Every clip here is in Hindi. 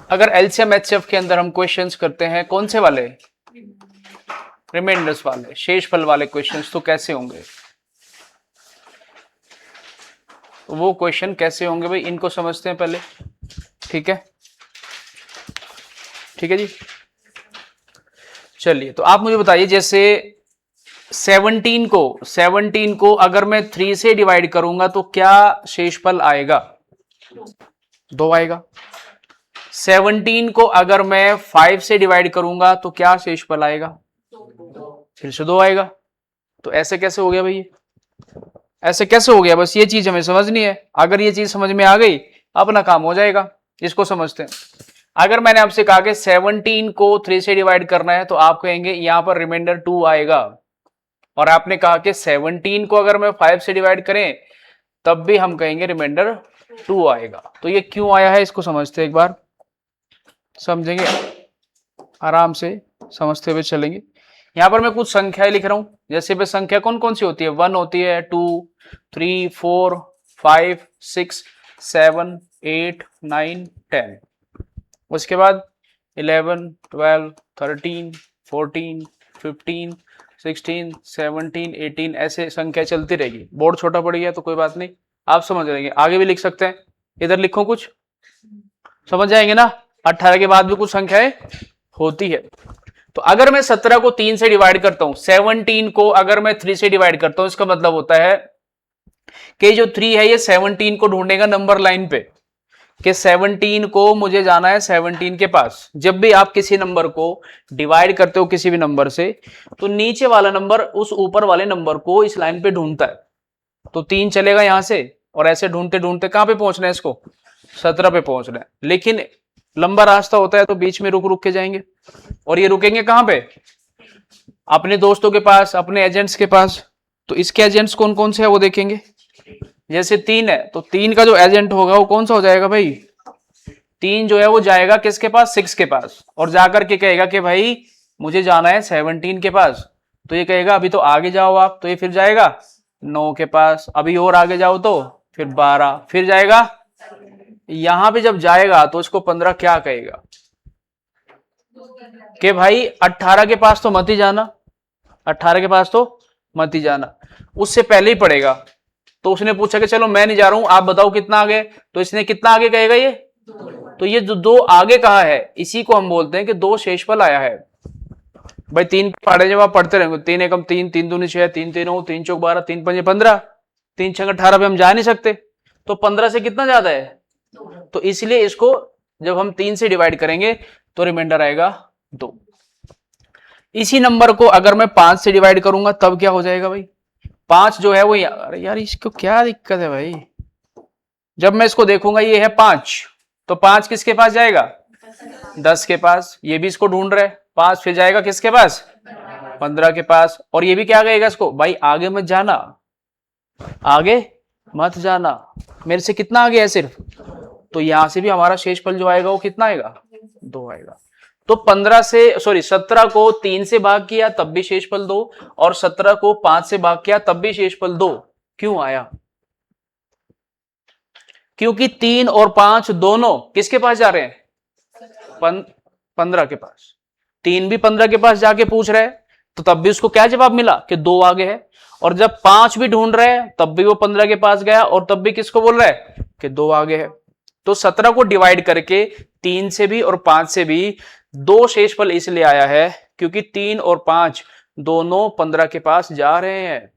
अगर एलसीएम एचसीएफ के अंदर हम क्वेश्चंस करते हैं कौन से वाले, रिमाइंडर्स वाले, शेषफल वाले क्वेश्चंस, तो कैसे होंगे वो क्वेश्चन कैसे होंगे भाई, इनको समझते हैं पहले। ठीक है, ठीक है जी। चलिए तो आप मुझे बताइए, जैसे 17 को अगर मैं 3 से डिवाइड करूंगा तो क्या शेषफल आएगा, 2 आएगा। 17 को अगर मैं 5 से डिवाइड करूंगा तो क्या शेषफल आएगा, फिर से 2 आएगा। तो ऐसे कैसे हो गया भाई, ऐसे कैसे हो गया, बस ये चीज हमें समझनी है। अगर ये चीज समझ में आ गई अपना काम हो जाएगा। इसको समझते हैं। अगर मैंने आपसे कहा कि 17 को 3 से डिवाइड करना है तो आप कहेंगे यहां पर रिमाइंडर 2 आएगा, और आपने कहा कि 17 को अगर मैं 5 से डिवाइड करें तब भी हम कहेंगे रिमाइंडर 2 आएगा। तो ये क्यों आया है इसको समझते हैं, एक बार समझेंगे, आराम से समझते हुए चलेंगे। यहां पर मैं कुछ संख्याएं लिख रहा हूं, जैसे पे संख्या कौन कौन सी होती है, 1 होती है, 2, 3, 4, 5, 6, 7, 8, 9, 10। उसके बाद 11, 12, 13, 14, 15, 16, 17, 18, ऐसे संख्या चलती रहेगी। बोर्ड छोटा पड़ गया तो कोई बात नहीं, आप समझ लेंगे, आगे भी लिख सकते हैं। इधर लिखो कुछ, समझ जाएंगे ना। 18 के बाद भी कुछ संख्याएं होती है। तो अगर मैं 17 को 3 से डिवाइड करता हूं, 17 को अगर मैं 3 से डिवाइड करता हूं, इसका मतलब होता है कि जो 3 है ये 17 को ढूंढेगा नंबर लाइन पे, कि 17 को मुझे जाना है 17 के पास। जब भी आप किसी नंबर को डिवाइड करते हो किसी भी नंबर से, तो नीचे वाला नंबर उस ऊपर वाले नंबर को इस लाइन पे ढूंढता है। तो 3 चलेगा यहां से, और ऐसे ढूंढते ढूंढते कहां पे पहुंचना है इसको, 17 पे पहुंचना है। लेकिन लंबा रास्ता होता है तो बीच में रुक रुक के जाएंगे, और ये रुकेंगे कहां पे, अपने दोस्तों के पास, अपने एजेंट्स के पास। तो इसके एजेंट्स कौन कौन से है वो देखेंगे। जैसे 3 है तो 3 का जो एजेंट होगा वो कौन सा हो जाएगा भाई, 3 जो है वो जाएगा किसके पास, 6 के पास, और जाकर के कहेगा कि भाई मुझे जाना है 17 के पास। तो ये कहेगा अभी तो आगे जाओ आप, तो ये फिर जाएगा 9 के पास, अभी और आगे जाओ तो फिर 12, फिर जाएगा। यहां पे जब जाएगा तो इसको 15 क्या कहेगा, कि भाई 18 के पास तो मत ही जाना, 18 के पास तो मत ही जाना, उससे पहले ही पड़ेगा। तो उसने पूछा कि चलो मैं नहीं जा रहा हूं, आप बताओ कितना आगे, तो इसने कितना आगे कहेगा ये, तो ये जो 2 आगे कहा है इसी को हम बोलते हैं कि 2 शेषफल आया है। भाई 3 पढ़े जब आप पढ़ते रहेंगे, 3 एकम 3, 3 दूनी 6, 3 3 9, 3 चौक 12, 3 पंजे 15, 3 छंग 18 पे हम जा नहीं सकते। तो 15 से कितना ज्यादा है, तो इसलिए इसको जब हम 3 से डिवाइड करेंगे तो रिमाइंडर आएगा 2। इसी नंबर को अगर मैं 5 से डिवाइड करूंगा तब क्या हो जाएगा भाई, 5 जो है वो, अरे यार इसको क्या दिक्कत है भाई, जब मैं इसको देखूंगा ये है 5, तो 5 किसके पास जाएगा, 10 के पास। ये भी इसको ढूंढ रहा है, 5 फिर जाएगा किसके पास, 15 के पास। और ये भी क्या कहेगा इसको, भाई आगे मत जाना, आगे मत जाना, मेरे से कितना आगे है सिर्फ। तो यहां से भी हमारा शेषफल जो आएगा वो कितना आएगा, 2 आएगा। तो 17 को 3 से भाग किया तब भी शेषफल 2, और 17 को 5 से भाग किया तब भी शेषफल 2। क्यों आया, क्योंकि 3 और 5 दोनों किसके पास जा रहे हैं, 15 के पास। 3 भी 15 के पास जाके पूछ रहे हैं, तो तब भी उसको क्या जवाब मिला कि 2 आगे है। और जब 5 भी ढूंढ रहे हैं तब भी वो 15 के पास गया, और तब भी किसको बोल रहा है कि 2 आगे है। तो 17 को डिवाइड करके 3 से भी और 5 से भी 2 शेषफल इसलिए आया है क्योंकि 3 और 5 दोनों 15 के पास जा रहे हैं।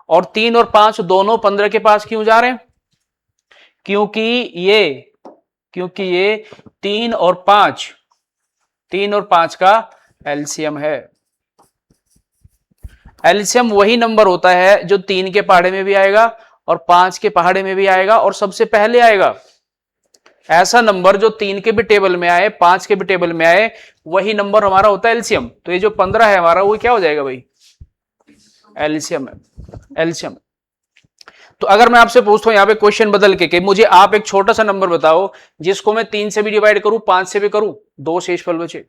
और 3 और 5 दोनों 15 के पास क्यों जा रहे हैं, क्योंकि ये 3 और 5 का एलसीएम है। एलसीएम वही नंबर होता है जो 3 के पहाड़े में भी आएगा और 5 के पहाड़े में भी आएगा और सबसे पहले आएगा। ऐसा नंबर जो 3 के भी टेबल में आए, 5 के भी टेबल में आए, वही नंबर हमारा होता है एलसीएम। तो ये जो 15 है हमारा, वो क्या हो जाएगा भाई, एलसीएम है, एलसीएम। तो अगर मैं आपसे पूछता हूं यहां पे क्वेश्चन बदल के कि मुझे आप एक छोटा सा नंबर बताओ जिसको मैं 3 से भी डिवाइड करूं, 5 से भी करूं, 2 शेषफल बचे,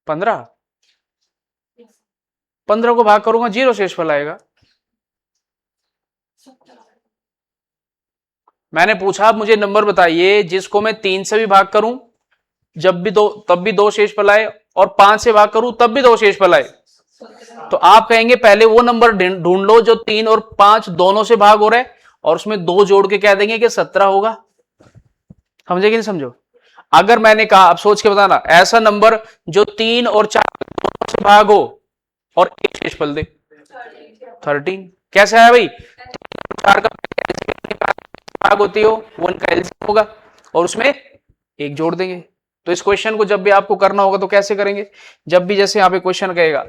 15, 15 को भाग करूंगा 0 शेषफल आएगा। मैंने पूछा आप मुझे नंबर बताइए जिसको मैं 3 से भी भाग करूं जब भी दो तब भी 2 शेषफल आए, और 5 से भाग करूं तब भी 2 शेषफल आए। तो आप कहेंगे पहले वो नंबर ढूंढ लो जो 3 और 5 दोनों से भाग हो रहे हैं, और उसमें 2 जोड़ के कह देंगे कि 17 होगा। समझे कि नहीं समझो? अगर मैंने कहा, अब सोच के बताना, ऐसा नंबर जो 3 और 4 दोनों से भाग हो और एक शेषफल दे, 13। कैसे आया भाई? 4 का भाग होती हो, 1 का एलसीएम होगा और उसमें एक जोड़ देंगे। तो इस क्वेश्चन को जब भी आपको करना होगा तो कैसे करेंगे? जब भी जैसे यहां पे क्वेश्चन कहेगा,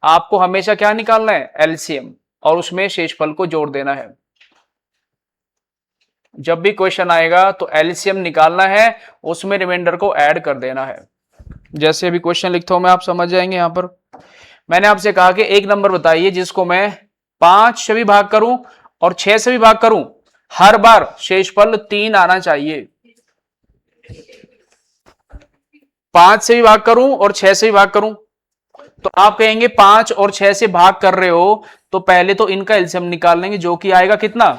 आपको हमेशा क्या निकालना है? एलसीएम, और उसमें शेषफल को जोड़ देना है। जब भी क्वेश्चन आएगा तो एलसीएम निकालना है, उसमें रिमाइंडर को ऐड कर देना है। जैसे अभी क्वेश्चन लिखता हूं मैं, आप समझ जाएंगे। यहां पर मैंने आपसे कहा कि एक नंबर बताइए जिसको मैं 5 से भी भाग करूं और 6 से भी भाग करूं, हर बार शेषफल 3 आना चाहिए। 5 से भी भाग करूं और 6 से भी भाग करूं, तो आप कहेंगे 5 और 6 से भाग कर रहे हो तो पहले तो इनका एलसीएम निकाल लेंगे, जो कि आएगा कितना?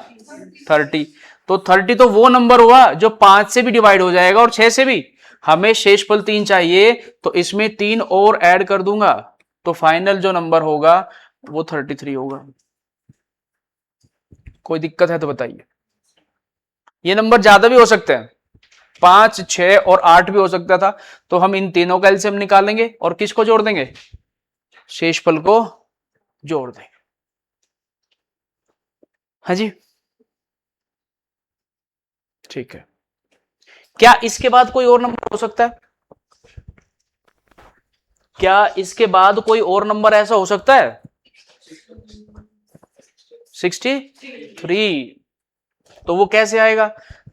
30। तो 30 तो वो नंबर हुआ जो 5 से भी डिवाइड हो जाएगा और 6 से भी। हमें शेषफल 3 चाहिए, तो इसमें 3 और ऐड कर दूंगा, तो फाइनल जो नंबर होगा वो 33 होगा। कोई दिक्कत है तो बताइए। ये नंबर ज्यादा भी हो सकते हैं, 5, 6 और 8 भी हो सकता था। तो हम इन तीनों का एलसीएम निकालेंगे और किसको जोड़ देंगे? शेषफल को जोड़ देंगे। हाँ जी, ठीक है। क्या इसके बाद कोई और नंबर हो सकता है? क्या इसके बाद कोई और नंबर ऐसा हो सकता है? 63। तो वो कैसे आएगा?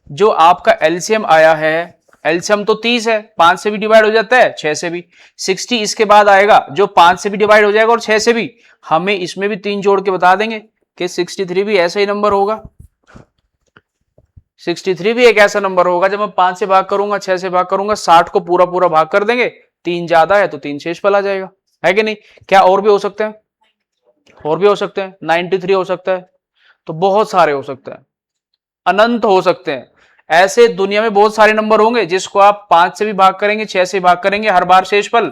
जो आपका एलसीएम आया है, एलसीएम तो 30 है, 5 से भी डिवाइड हो जाता है, 6 से भी। 60 इसके बाद आएगा जो 5 से भी डिवाइड हो जाएगा और 6 से भी। हमें इसमें भी 3 जोड़ के बता देंगे कि 63 भी ऐसा ही नंबर होगा। 63 भी एक ऐसा नंबर होगा जब मैं 5 से भाग करूंगा, 6 से भाग करूंगा, 60 को पूरा पूरा भाग कर देंगे, 3 ज्यादा है तो 3 शेषफल आ जाएगा, है कि नहीं? क्या और भी हो सकते हैं? और भी हो सकते हैं, 93 हो सकता है, तो बहुत सारे हो सकते हैं, अनंत हो सकते हैं। ऐसे दुनिया में बहुत सारे नंबर होंगे जिसको आप 5 से भी भाग करेंगे, 6 से भाग करेंगे, हर बार शेषफल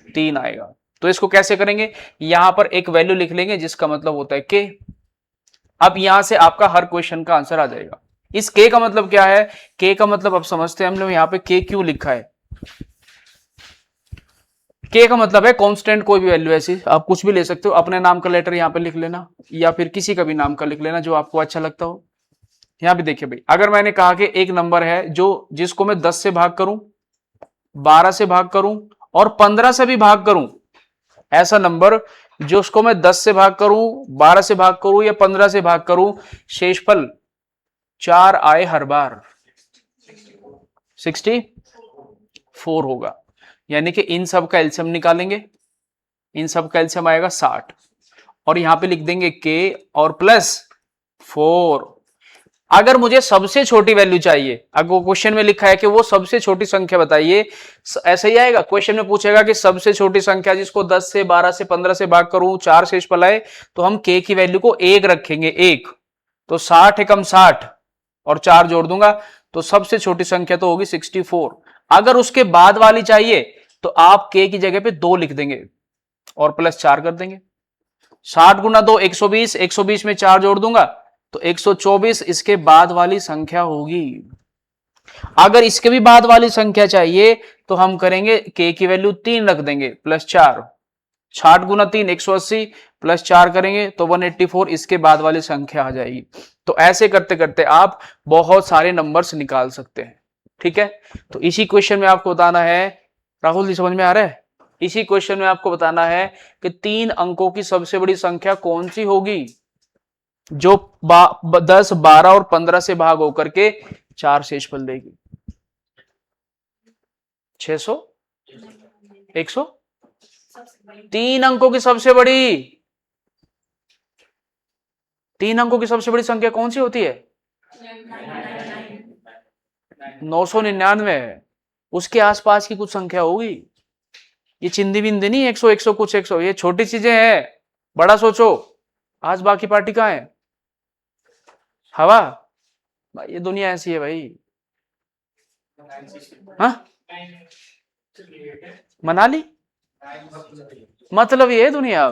3 आएगा। तो इसको कैसे करेंगे? यहां पर एक वैल्यू लिख लेंगे जिसका मतलब होता है के। अब यहां से आपका हर क्वेश्चन का आंसर आ जाएगा। इस के का मतलब क्या है? के का मतलब अब समझते हैं हम लोग, यहां पे के क्यों लिखा है। के का मतलब है कांस्टेंट, कोई भी वैल्यू ऐसी आप कुछ भी ले सकते हो, अपने नाम का लेटर यहां पे लिख लेना या फिर किसी का भी नाम का लिख लेना जो आपको अच्छा लगता हो। यहां भी देखिए भाई, अगर मैंने कहा कि एक नंबर है जो जिसको मैं 10 से भाग करूं, 12 से भाग करूं और 15 से भी भाग करूं, ऐसा नंबर जो उसको मैं 10 से भाग करूं, 12 से भाग करूं या 15 से भाग करूं, शेषफल 4 आए हर बार, 64 होगा। यानी कि इन सब का एलसीएम निकालेंगे, इन सब का एलसीएम आएगा 60, और यहां पे लिख देंगे के और प्लस 4। अगर मुझे सबसे छोटी वैल्यू चाहिए, अगर क्वेश्चन में लिखा है कि वो सबसे छोटी संख्या बताइए, ऐसा ही आएगा। क्वेश्चन में पूछेगा कि सबसे छोटी संख्या जिसको 10 से 12 से 15 से भाग करूं, 4 शेषफल आए, तो हम के की वैल्यू को 1 रखेंगे, 1। तो 60 एकम 60 और 4 जोड़ दूंगा, तो सबसे छोटी संख्या तो होगी 64। अगर उसके बाद वाली चाहिए तो आप के की जगह पे 2 लिख देंगे और प्लस 4 कर देंगे। 60 गुना 2 120, 120 में 4 जोड़ दूंगा तो 124 इसके बाद वाली संख्या होगी। अगर इसके भी बाद वाली संख्या चाहिए तो हम करेंगे के की वैल्यू 3 रख देंगे प्लस 4। 60 गुना 3 180 प्लस 4 करेंगे तो 184 इसके बाद वाली संख्या आ जाएगी। तो ऐसे करते करते आप बहुत सारे नंबर्स निकाल सकते हैं। ठीक है, तो इसी क्वेश्चन में आपको बताना है, राहुल जी समझ में आ रहा है? इसी क्वेश्चन में आपको बताना है कि 3 अंकों की सबसे बड़ी संख्या कौन सी होगी जो 10, 12 और 15 से भाग होकर के 4 शेषफल देगी। 600, 100, 3 अंकों की सबसे बड़ी, 3 अंकों की सबसे बड़ी संख्या कौन सी होती है? 999। उसके आसपास की कुछ संख्या होगी। ये चिंदी बिंदी नहीं 100 100 कुछ 100, ये छोटी चीजें हैं, बड़ा सोचो। आज बाकी पार्टी कहां है? हवा भाई ये दुनिया ऐसी है भाई। हाँ, मनाली मतलब ये है दुनिया।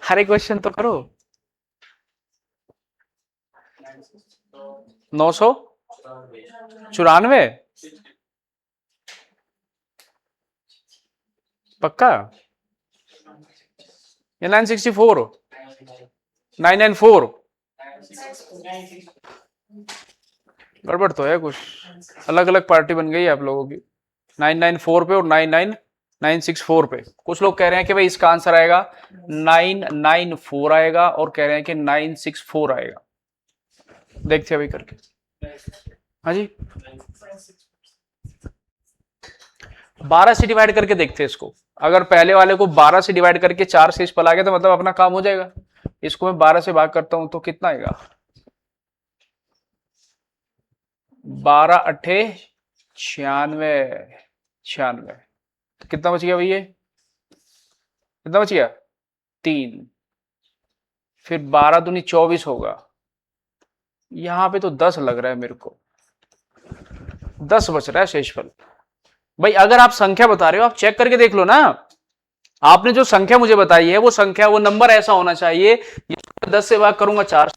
हर एक क्वेश्चन तो करो। 994 पक्का या 964 994? गड़बड़ तो है कुछ, अलग अलग पार्टी बन गई है आप लोगों की। 994 पे और 994 पे। कुछ लोग कह रहे हैं कि भाई इसका आंसर आएगा 994 आएगा, और कह रहे हैं कि 964 आएगा। देखते हैं अभी करके। हाँ जी, 12 से डिवाइड करके देखते हैं इसको। अगर पहले वाले को 12 से डिवाइड करके 4 से शेषफल आ गया तो मतलब अपना काम हो जाएगा। इसको मैं 12 से भाग करता हूं तो कितना आएगा? 12 अट्ठे 96। तो कितना बच गया भैया? कितना बच गया? 3। फिर 12 दूनी 24 होगा। यहां पे तो 10 लग रहा है मेरे को, 10 बच रहा है शेषफल। भाई अगर आप संख्या बता रहे हो आप चेक करके देख लो ना। आपने जो संख्या मुझे बताई है वो संख्या, वो नंबर ऐसा होना चाहिए। 10 से भाग करूंगा 4,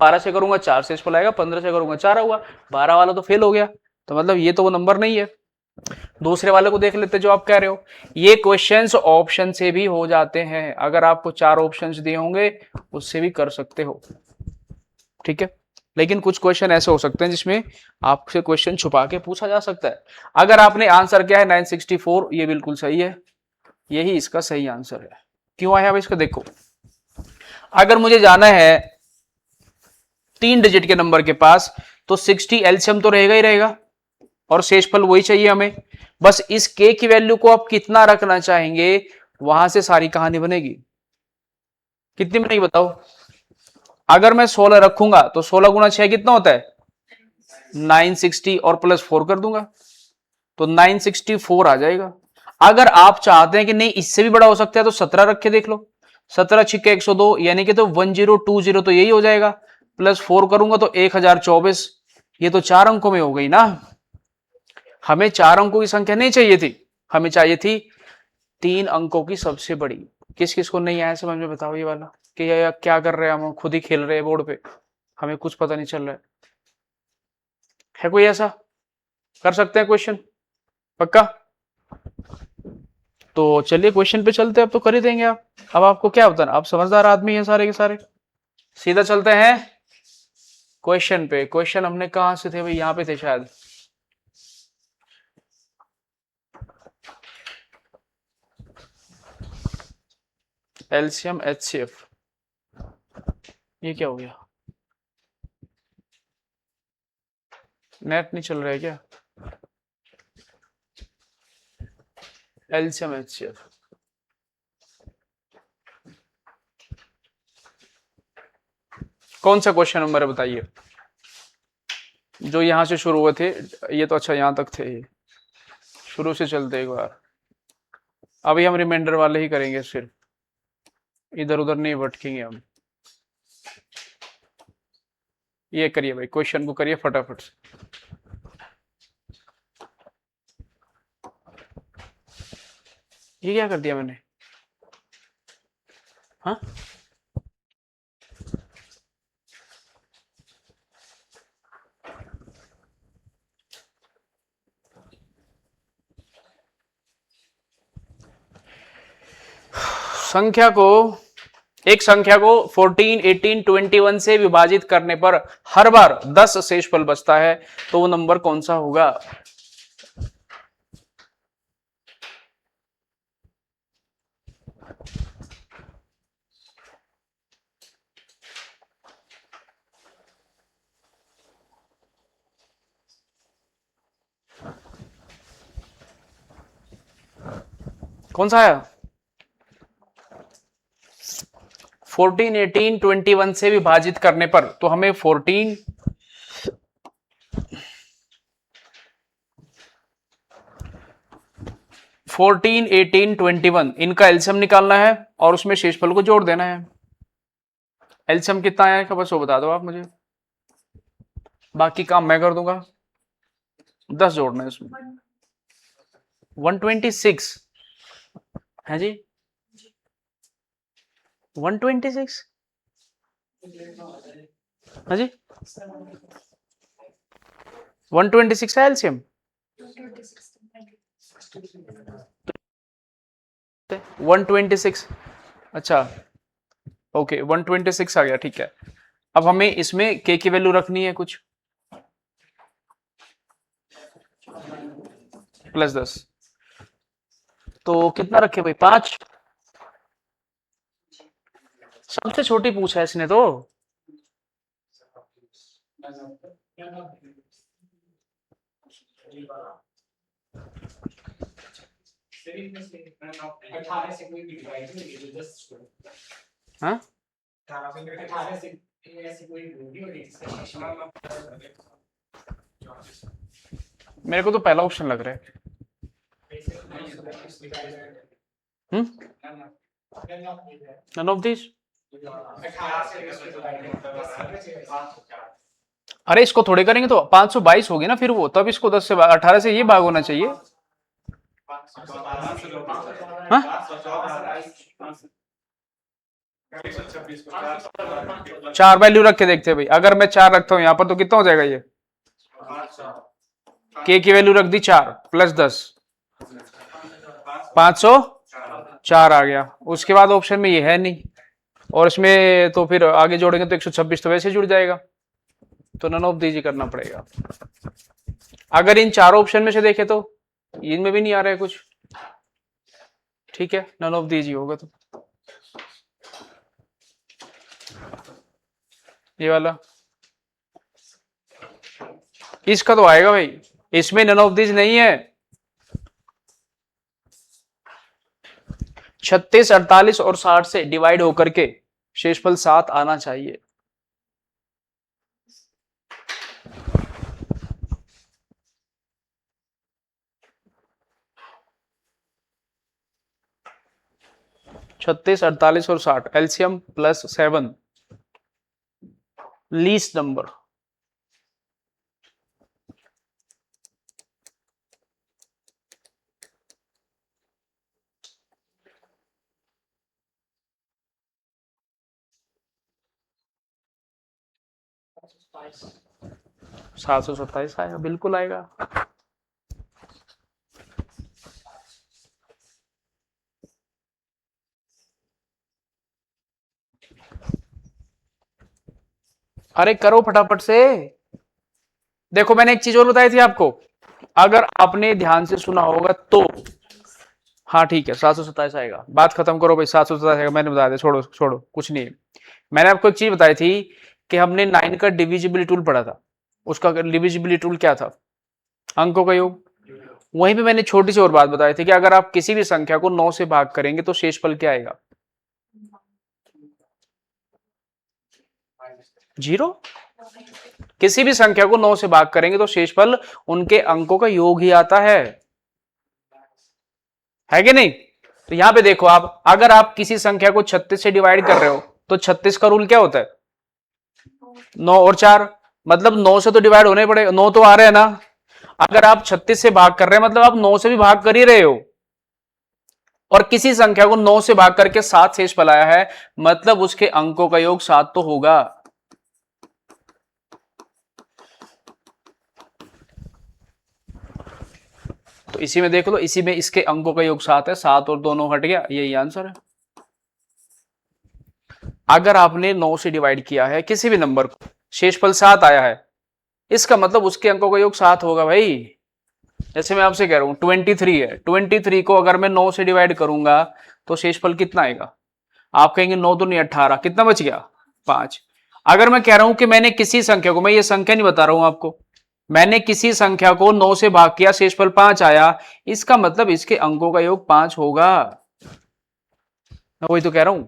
12 से करूंगा 4 से शेषफल आएगा, 15 से करूंगा 4 होगा। 12 वाला तो फेल हो गया, तो मतलब ये तो वो नंबर नहीं है। दूसरे वाले को देख लेते जो आप कह रहे हो। ये क्वेश्चंस ऑप्शन से भी हो जाते हैं, अगर आपको 4 ऑप्शंस दिए होंगे उससे भी कर सकते हो, ठीक है। लेकिन कुछ क्वेश्चन ऐसे हो सकते हैं जिसमें आपसे क्वेश्चन छुपा के पूछा जा सकता है। अगर आपने आंसर किया है 964, ये बिल्कुल सही है, यही इसका सही आंसर है। क्यों आया अब इसका देखो। अगर मुझे जाना है 3 डिजिट के नंबर के पास, तो 60 एलसीएम तो रहेगा ही रहेगा, और शेषफल वही चाहिए हमें। बस इस के की वैल्यू को आप कितना रखना चाहेंगे, वहां से सारी कहानी बनेगी। कितनी बनेगी बताओ? अगर मैं 16 रखूंगा तो 16 गुना 6 कितना होता है? 960, और प्लस 4 कर दूंगा तो 964 आ जाएगा। अगर आप चाहते हैं कि नहीं इससे भी बड़ा हो सकता है तो 17 रख के देख लो। 17 छिक्के 102, यानी कि तो 1020 तो यही हो जाएगा। प्लस 4 करूंगा तो 1024। ये तो 4 अंकों में हो गई ना। हमें 4 अंकों की संख्या नहीं चाहिए थी, हमें चाहिए थी 3 अंकों की सबसे बड़ी। किस किस को नहीं आया समझ में बताओ ये वाला, कि क्या कर रहे हैं हम खुद ही खेल रहे हैं बोर्ड पे, हमें कुछ पता नहीं चल रहा है कोई ऐसा? कर सकते हैं क्वेश्चन पक्का? तो चलिए क्वेश्चन पे चलते हैं, अब तो कर ही देंगे आप। अब आपको क्या बताना, आप समझदार आदमी हैं सारे के सारे। सीधा चलते हैं क्वेश्चन पे। क्वेश्चन हमने कहां से थे भाई, यहां पे थे शायद। एलसीएम एचसीएफ, ये क्या हो गया? नेट नहीं चल रहा है क्या? एलसीएम एचसीएफ, कौन सा क्वेश्चन नंबर है बताइए? जो यहां से शुरू हुए थे ये तो, अच्छा यहां तक थे, शुरू से चलते एक बार। अभी हम रिमाइंडर वाले ही करेंगे, सिर्फ इधर उधर नहीं भटकेंगे हम। ये करिए भाई, क्वेश्चन को करिए फटाफट से। ये क्या कर दिया मैंने? हाँ, संख्या को, एक संख्या को 14, 18, 21 से विभाजित करने पर हर बार 10 शेषफल बचता है, तो वो नंबर कौन सा होगा? कौन सा है? 14, 18, 21 से विभाजित करने पर, तो हमें 14, 14 14, 18, 21 इनका एलसीएम निकालना है और उसमें शेषफल को जोड़ देना है। एलसीएम कितना आया है बस वो बता दो आप मुझे, बाकी काम मैं कर दूंगा। 10 जोड़ना है इसमें। 126 है जी, 126 हाँ जी, 126 है एलसीएम। 126 अच्छा ओके 126 आ गया, ठीक है। अब हमें इसमें k की वैल्यू रखनी है कुछ, +10 तो कितना रखे भाई, 5। सबसे छोटी पूछा है इसने तो। हाँ मेरे को तो पहला ऑप्शन लग रहा है। None of this. अरे इसको थोड़े करेंगे तो 522 होगी ना फिर वो, तब इसको 10 से 18 से ये भाग होना चाहिए। हाँ? 4 वैल्यू रख के देखते हैं भाई, अगर मैं 4 रखता हूं यहां पर तो कितना हो जाएगा ये, के की वैल्यू रख दी 4 +10 504 आ गया। उसके बाद ऑप्शन में ये है नहीं, और इसमें तो फिर आगे जोड़ेंगे तो 126 तो वैसे जुड़ जाएगा, तो नन ऑफ दीज करना पड़ेगा। अगर इन चारों ऑप्शन में से देखे तो इनमें भी नहीं आ रहा है कुछ, ठीक है नन ऑफ दीज होगा। तो ये वाला इसका तो आएगा भाई, इसमें नन ऑफ दीज नहीं है। 36, 48 और 60 से डिवाइड होकर के शेषफल 7 आना चाहिए। छत्तीस, 48 और 60 एलसीएम +7 लीस्ट नंबर। सात सौ 27 आएगा, बिल्कुल आएगा। अरे करो फटाफट से। देखो मैंने एक चीज और बताई थी आपको, अगर आपने ध्यान से सुना होगा तो, हाँ ठीक है 727 आएगा, बात खत्म करो भाई। 727 आएगा, मैंने बता दिया, छोड़ो छोड़ो कुछ नहीं है। मैंने आपको एक चीज बताई थी कि हमने 9 का डिविजिबिलिटी टूल पढ़ा था, उसका डिविजिबिलिटी टूल क्या था, अंकों का योग। वहीं पे मैंने छोटी सी और बात बताई थी कि अगर आप किसी भी संख्या को 9 से भाग करेंगे तो शेषफल क्या आएगा, 0। किसी भी संख्या को 9 से भाग करेंगे तो शेषफल उनके अंकों का योग ही आता है कि नहीं। तो यहां पे देखो आप, अगर आप किसी संख्या को 36 से डिवाइड कर रहे हो तो 36 का रूल क्या होता है, 9 और 4, मतलब 9 से तो डिवाइड होने पड़ेगा, 9 तो आ रहे हैं ना। अगर आप 36 से भाग कर रहे हैं मतलब आप 9 से भी भाग कर ही रहे हो, और किसी संख्या को 9 से भाग करके 7 शेषफल आया है, मतलब उसके अंकों का योग 7 तो होगा। तो इसी में देख लो, इसी में इसके अंकों का योग 7 है, 7 और 2 9 हट गया, यही आंसर है। अगर आपने 9 से डिवाइड किया है किसी भी नंबर को, शेषफल 7 आया है, इसका मतलब उसके अंकों का योग 7 होगा भाई। जैसे मैं आपसे कह रहा हूं 23 है, 23 को अगर मैं 9 से डिवाइड करूंगा तो शेषफल कितना आएगा, आप कहेंगे 9 तो नहीं 18, कितना बच गया 5। अगर मैं कह रहा हूं कि मैंने किसी संख्या को, मैं ये संख्या नहीं बता रहा हूं आपको, मैंने किसी संख्या को 9 से भाग किया, शेषफल 5 आया, इसका मतलब इसके अंकों का योग 5 होगा। मैं वही तो कह रहा हूं,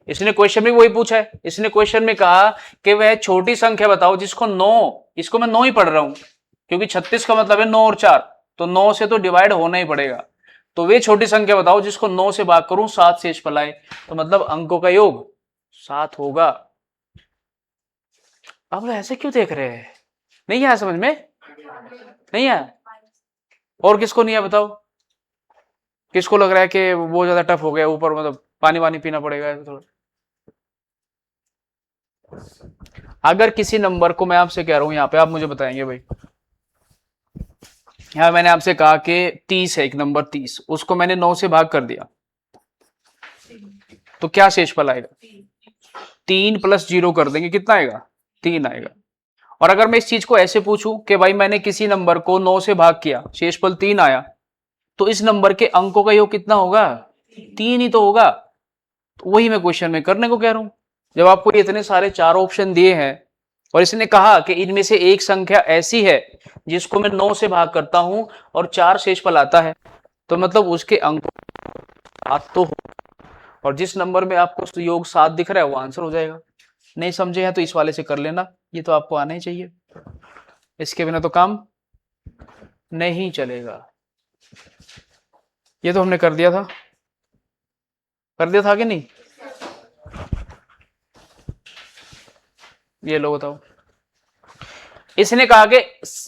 इसने क्वेश्चन में वही पूछा है। इसने क्वेश्चन में कहा कि वह छोटी संख्या बताओ जिसको 9, इसको मैं 9 ही पढ़ रहा हूं क्योंकि 36 का मतलब है 9 और 4, तो 9 से तो डिवाइड होना ही पड़ेगा। तो वे छोटी संख्या बताओ जिसको 9 से भाग करूं 7 शेषफल आए, तो मतलब अंकों का योग 7 होगा। अब ऐसे क्यों देख रहे हैं, नहीं आया समझ में, नहीं आया? और किसको नहीं है बताओ, किसको लग रहा है कि वो ज्यादा टफ हो गया, ऊपर मतलब पानी वानी पीना पड़ेगा थोड़ा? अगर किसी नंबर को, मैं आपसे कह रहा हूं यहां पे, आप मुझे बताएंगे भाई, यहां मैंने आपसे कहा कि 30 है एक नंबर 30, उसको मैंने 9 से भाग कर दिया, तो क्या शेषफल आएगा? 3 प्लस 0 कर देंगे, कितना आएगा? 3 आएगा। और अगर मैं इस चीज को ऐसे पूछूं कि भाई मैंने किसी नंबर को 9 से भाग किया, शेषफल 3 आया, तो इस नंबर के अंकों का योग कितना होगा? 3 ही तो होगा। तो वही मैं क्वेश्चन में करने को कह रहा हूं। जब आपको इतने सारे 4 ऑप्शन दिए हैं और इसने कहा कि इनमें से एक संख्या ऐसी है जिसको मैं 9 से भाग करता हूं और 4 शेषफल आता है, तो मतलब उसके अंक 7 तो हो, और जिस नंबर में आपको योग 7 दिख रहा है वो आंसर हो जाएगा। नहीं समझे हैं तो इस वाले से कर लेना, ये तो आपको आना ही चाहिए, इसके बिना तो काम नहीं चलेगा। ये तो हमने कर दिया था, कर दिया था कि नहीं? ये लो बताओ। इसने कहा कि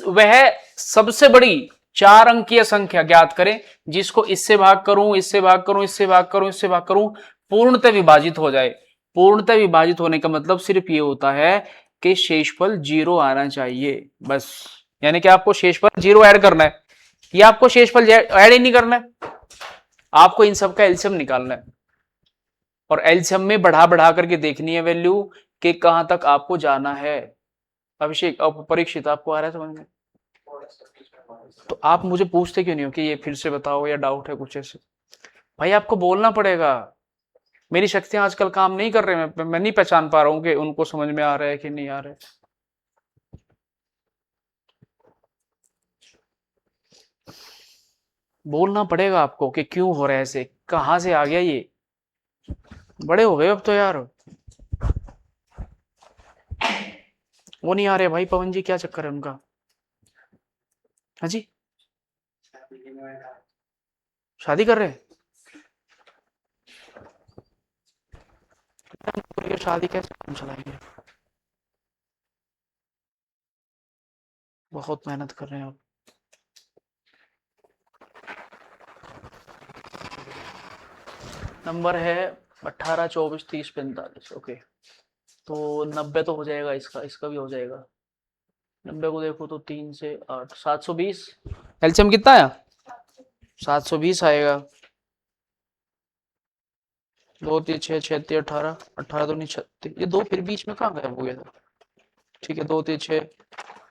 वह सबसे बड़ी 4 अंकीय संख्या ज्ञात करें जिसको इससे भाग करूं, इससे भाग करूं, इससे भाग करूं, इससे भाग करूं, पूर्णतः विभाजित हो जाए। पूर्णतः विभाजित होने का मतलब सिर्फ ये होता है कि शेषफल 0 आना चाहिए, बस। यानी कि आपको शेषफल 0 ऐड करना है, या आपको शेषफल ऐड ही नहीं करना है, आपको इन सब का एलसीएम निकालना है, और एलसीएम में बढ़ा बढ़ा करके देखनी है वैल्यू कि कहां तक आपको जाना है। अभिषेक, अब परीक्षित, आपको आ रहा है समझ में? तो आप मुझे पूछते क्यों नहीं हो कि ये फिर से बताओ या डाउट है कुछ ऐसे? भाई आपको बोलना पड़ेगा, मेरी शक्तियां आजकल काम नहीं कर रहे, मैं नहीं पहचान पा रहा हूं कि उनको समझ में आ रहा है कि नहीं आ रहा है। बोलना पड़ेगा आपको कि क्यों हो रहा है ऐसे, कहां से आ गया ये, बड़े हो गए अब तो यार। वो नहीं आ रहे भाई, पवन जी क्या चक्कर है उनका? हाँ जी, शादी कर रहे हैं? शादी कैसे काम चलाएंगे, बहुत मेहनत कर रहे हैं आप। नंबर है 18 24 30 45, ओके। तो 90 तो हो जाएगा, इसका इसका भी हो जाएगा। 90 को देखो तो 3 से 8, 720। एलसीएम कितना आया? 720 आएगा। 2 3 6 6 3 18, 18 तो नहीं 36, ये 2 फिर बीच में कहाँ गायब हो गया था? ठीक है, 2 3 6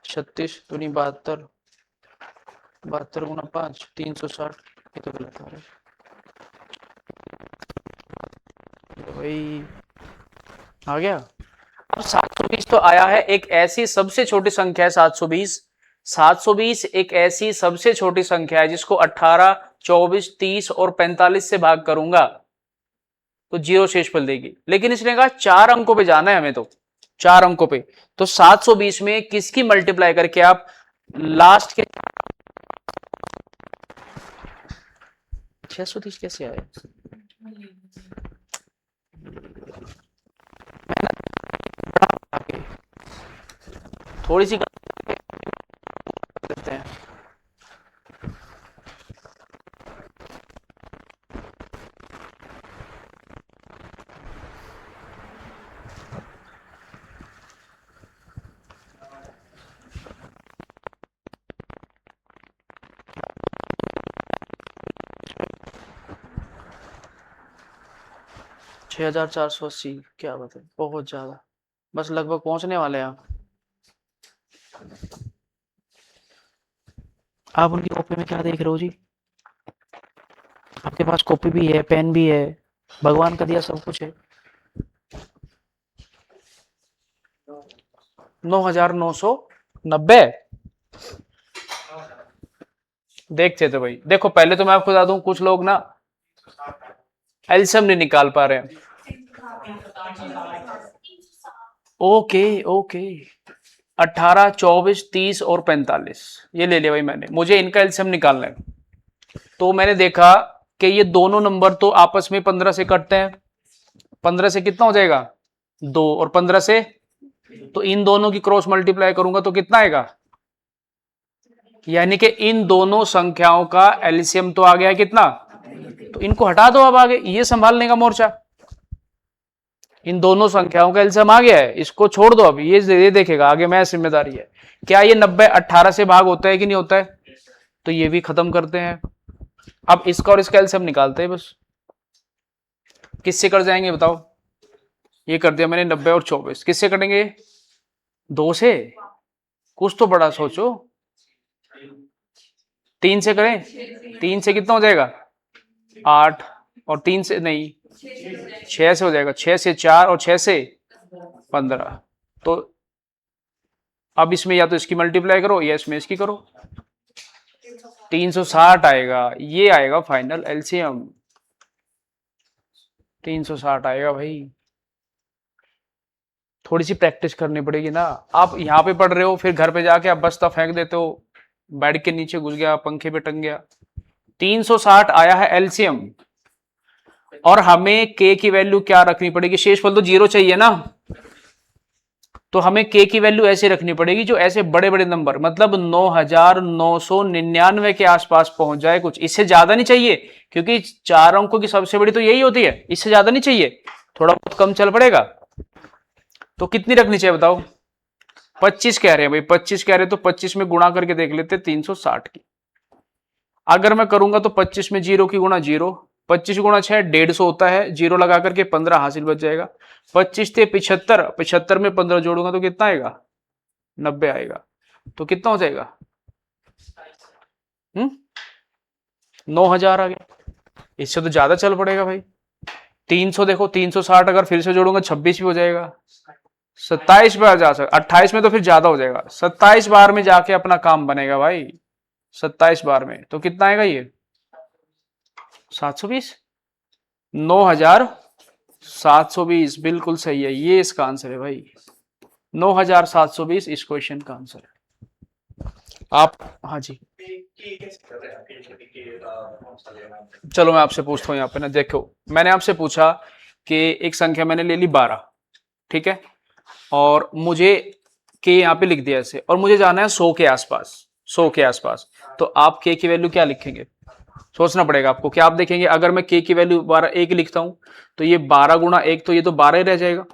36 तो नहीं 72, 72 गुना 5 360, ये तो गलत आ रहा है भाई, आ गया। अब 720 तो आया है, एक ऐसी सबसे छोटी संख्या है 720। 720 एक ऐसी सबसे छोटी संख्या है जिसको 18 24 30 और 45 से भाग करूंगा तो 0 शेषफल देगी, लेकिन इसने कहा 4 अंकों पे जाना है हमें, तो 4 अंकों पे, तो 720 में किसकी मल्टीप्लाई करके आप लास्ट के 630 कैसे आए? थोड़ी सी करते हैं। 6480, क्या बात है, बहुत ज्यादा, बस लगभग पहुंचने वाले हैं आप उनकी कॉपी में क्या देख रहे हो जी? आपके पास कॉपी भी है, पेन भी है, भगवान का दिया सब कुछ है। 9990। देखते थे भाई, देखो पहले तो मैं आपको बता दूं, कुछ लोग ना एलसीएम नहीं निकाल पा रहे हैं। ओके ओके, 18 24 30 और 45, ये ले लिया भाई मैंने, मुझे इनका एलसीएम निकालना है। तो मैंने देखा कि ये दोनों नंबर तो आपस में 15 से कटते हैं। 15 से कितना हो जाएगा 2 और 15 से, तो इन दोनों की क्रॉस मल्टीप्लाई करूंगा तो कितना आएगा, यानी कि इन दोनों संख्याओं का एलसीएम तो आ गया कितना, तो इनको हटा दो अब आगे, ये संभालने का मोर्चा। इन दोनों संख्याओं का एलसीएम आ गया है, इसको छोड़ दो अब, ये देखेगा आगे, मैं जिम्मेदारी है। क्या ये 90 18 से भाग होता है कि नहीं होता है, तो ये भी खत्म करते हैं। अब इसका और इसका एलसीएम निकालते हैं बस। किससे कट जाएंगे बताओ, ये कर दिया मैंने 90 और 24, किससे कटेंगे 2 से, कुछ तो बड़ा सोचो। 3 से करें, 3 से कितना हो जाएगा 8, और 3 से नहीं 6 से हो जाएगा, 6 से 4 और 6 से 15। तो अब इसमें या तो इसकी मल्टीप्लाई करो या इसमें इसकी करो, 360 आएगा, ये आएगा फाइनल एलसीएम, 360 आएगा भाई। थोड़ी सी प्रैक्टिस करनी पड़ेगी ना, आप यहाँ पे पढ़ रहे हो फिर घर पे जाके आप बस्ता फेंक देते हो, बेड के नीचे घुस गया, पंखे पे टंग गया। 360 आया है एलसीएम, और हमें के की वैल्यू क्या रखनी पड़ेगी, शेषफल तो 0 चाहिए ना, तो हमें के की वैल्यू ऐसे रखनी पड़ेगी जो ऐसे बड़े बड़े नंबर, मतलब 9999 के आसपास पहुंच जाए, कुछ इससे ज्यादा नहीं चाहिए, क्योंकि 4 अंकों की सबसे बड़ी तो यही होती है, इससे ज्यादा नहीं चाहिए, थोड़ा बहुत कम चल पड़ेगा। तो कितनी रखनी चाहिए बताओ, 25 कह रहे हैं भाई, 25 कह रहे हैं तो 25 में गुणा करके देख लेते 360 की। अगर मैं करूंगा तो 25 में 0 की गुणा 0, 25 गुणा 6 150 होता है, 0 लगा करके 15 हासिल बच जाएगा। 25 से 75, 75 में 15 जोड़ूंगा तो कितना आएगा 90 आएगा, तो कितना हो जाएगा 9000 आ गया। इससे तो ज्यादा चल पड़ेगा भाई, 300 देखो, 360 अगर फिर से जोड़ूंगा 26 भी हो जाएगा, 27 बार जा सकता, 28 में तो फिर ज्यादा हो जाएगा, 27 बार में जाके अपना काम बनेगा भाई, 27 बार में, तो कितना आएगा ये 720, 9720, बिल्कुल सही है, ये इसका आंसर है भाई, 9720 इस क्वेश्चन का आंसर है। आप हाँ जी, चलो मैं आपसे पूछता हूँ यहाँ पे ना, देखो मैंने आपसे पूछा कि एक संख्या मैंने ले ली 12, ठीक है, और मुझे के यहाँ पे लिख दिया ऐसे, और मुझे जाना है 100 के आसपास, 100 के आसपास, तो आप के की वैल्यू क्या लिखेंगे, सोचना पड़ेगा आपको। क्या आप देखेंगे अगर मैं के की वैल्यू 12 1 लिखता हूं तो ये 12 गुणा 1, तो ये तो 12 ही रह जाएगा,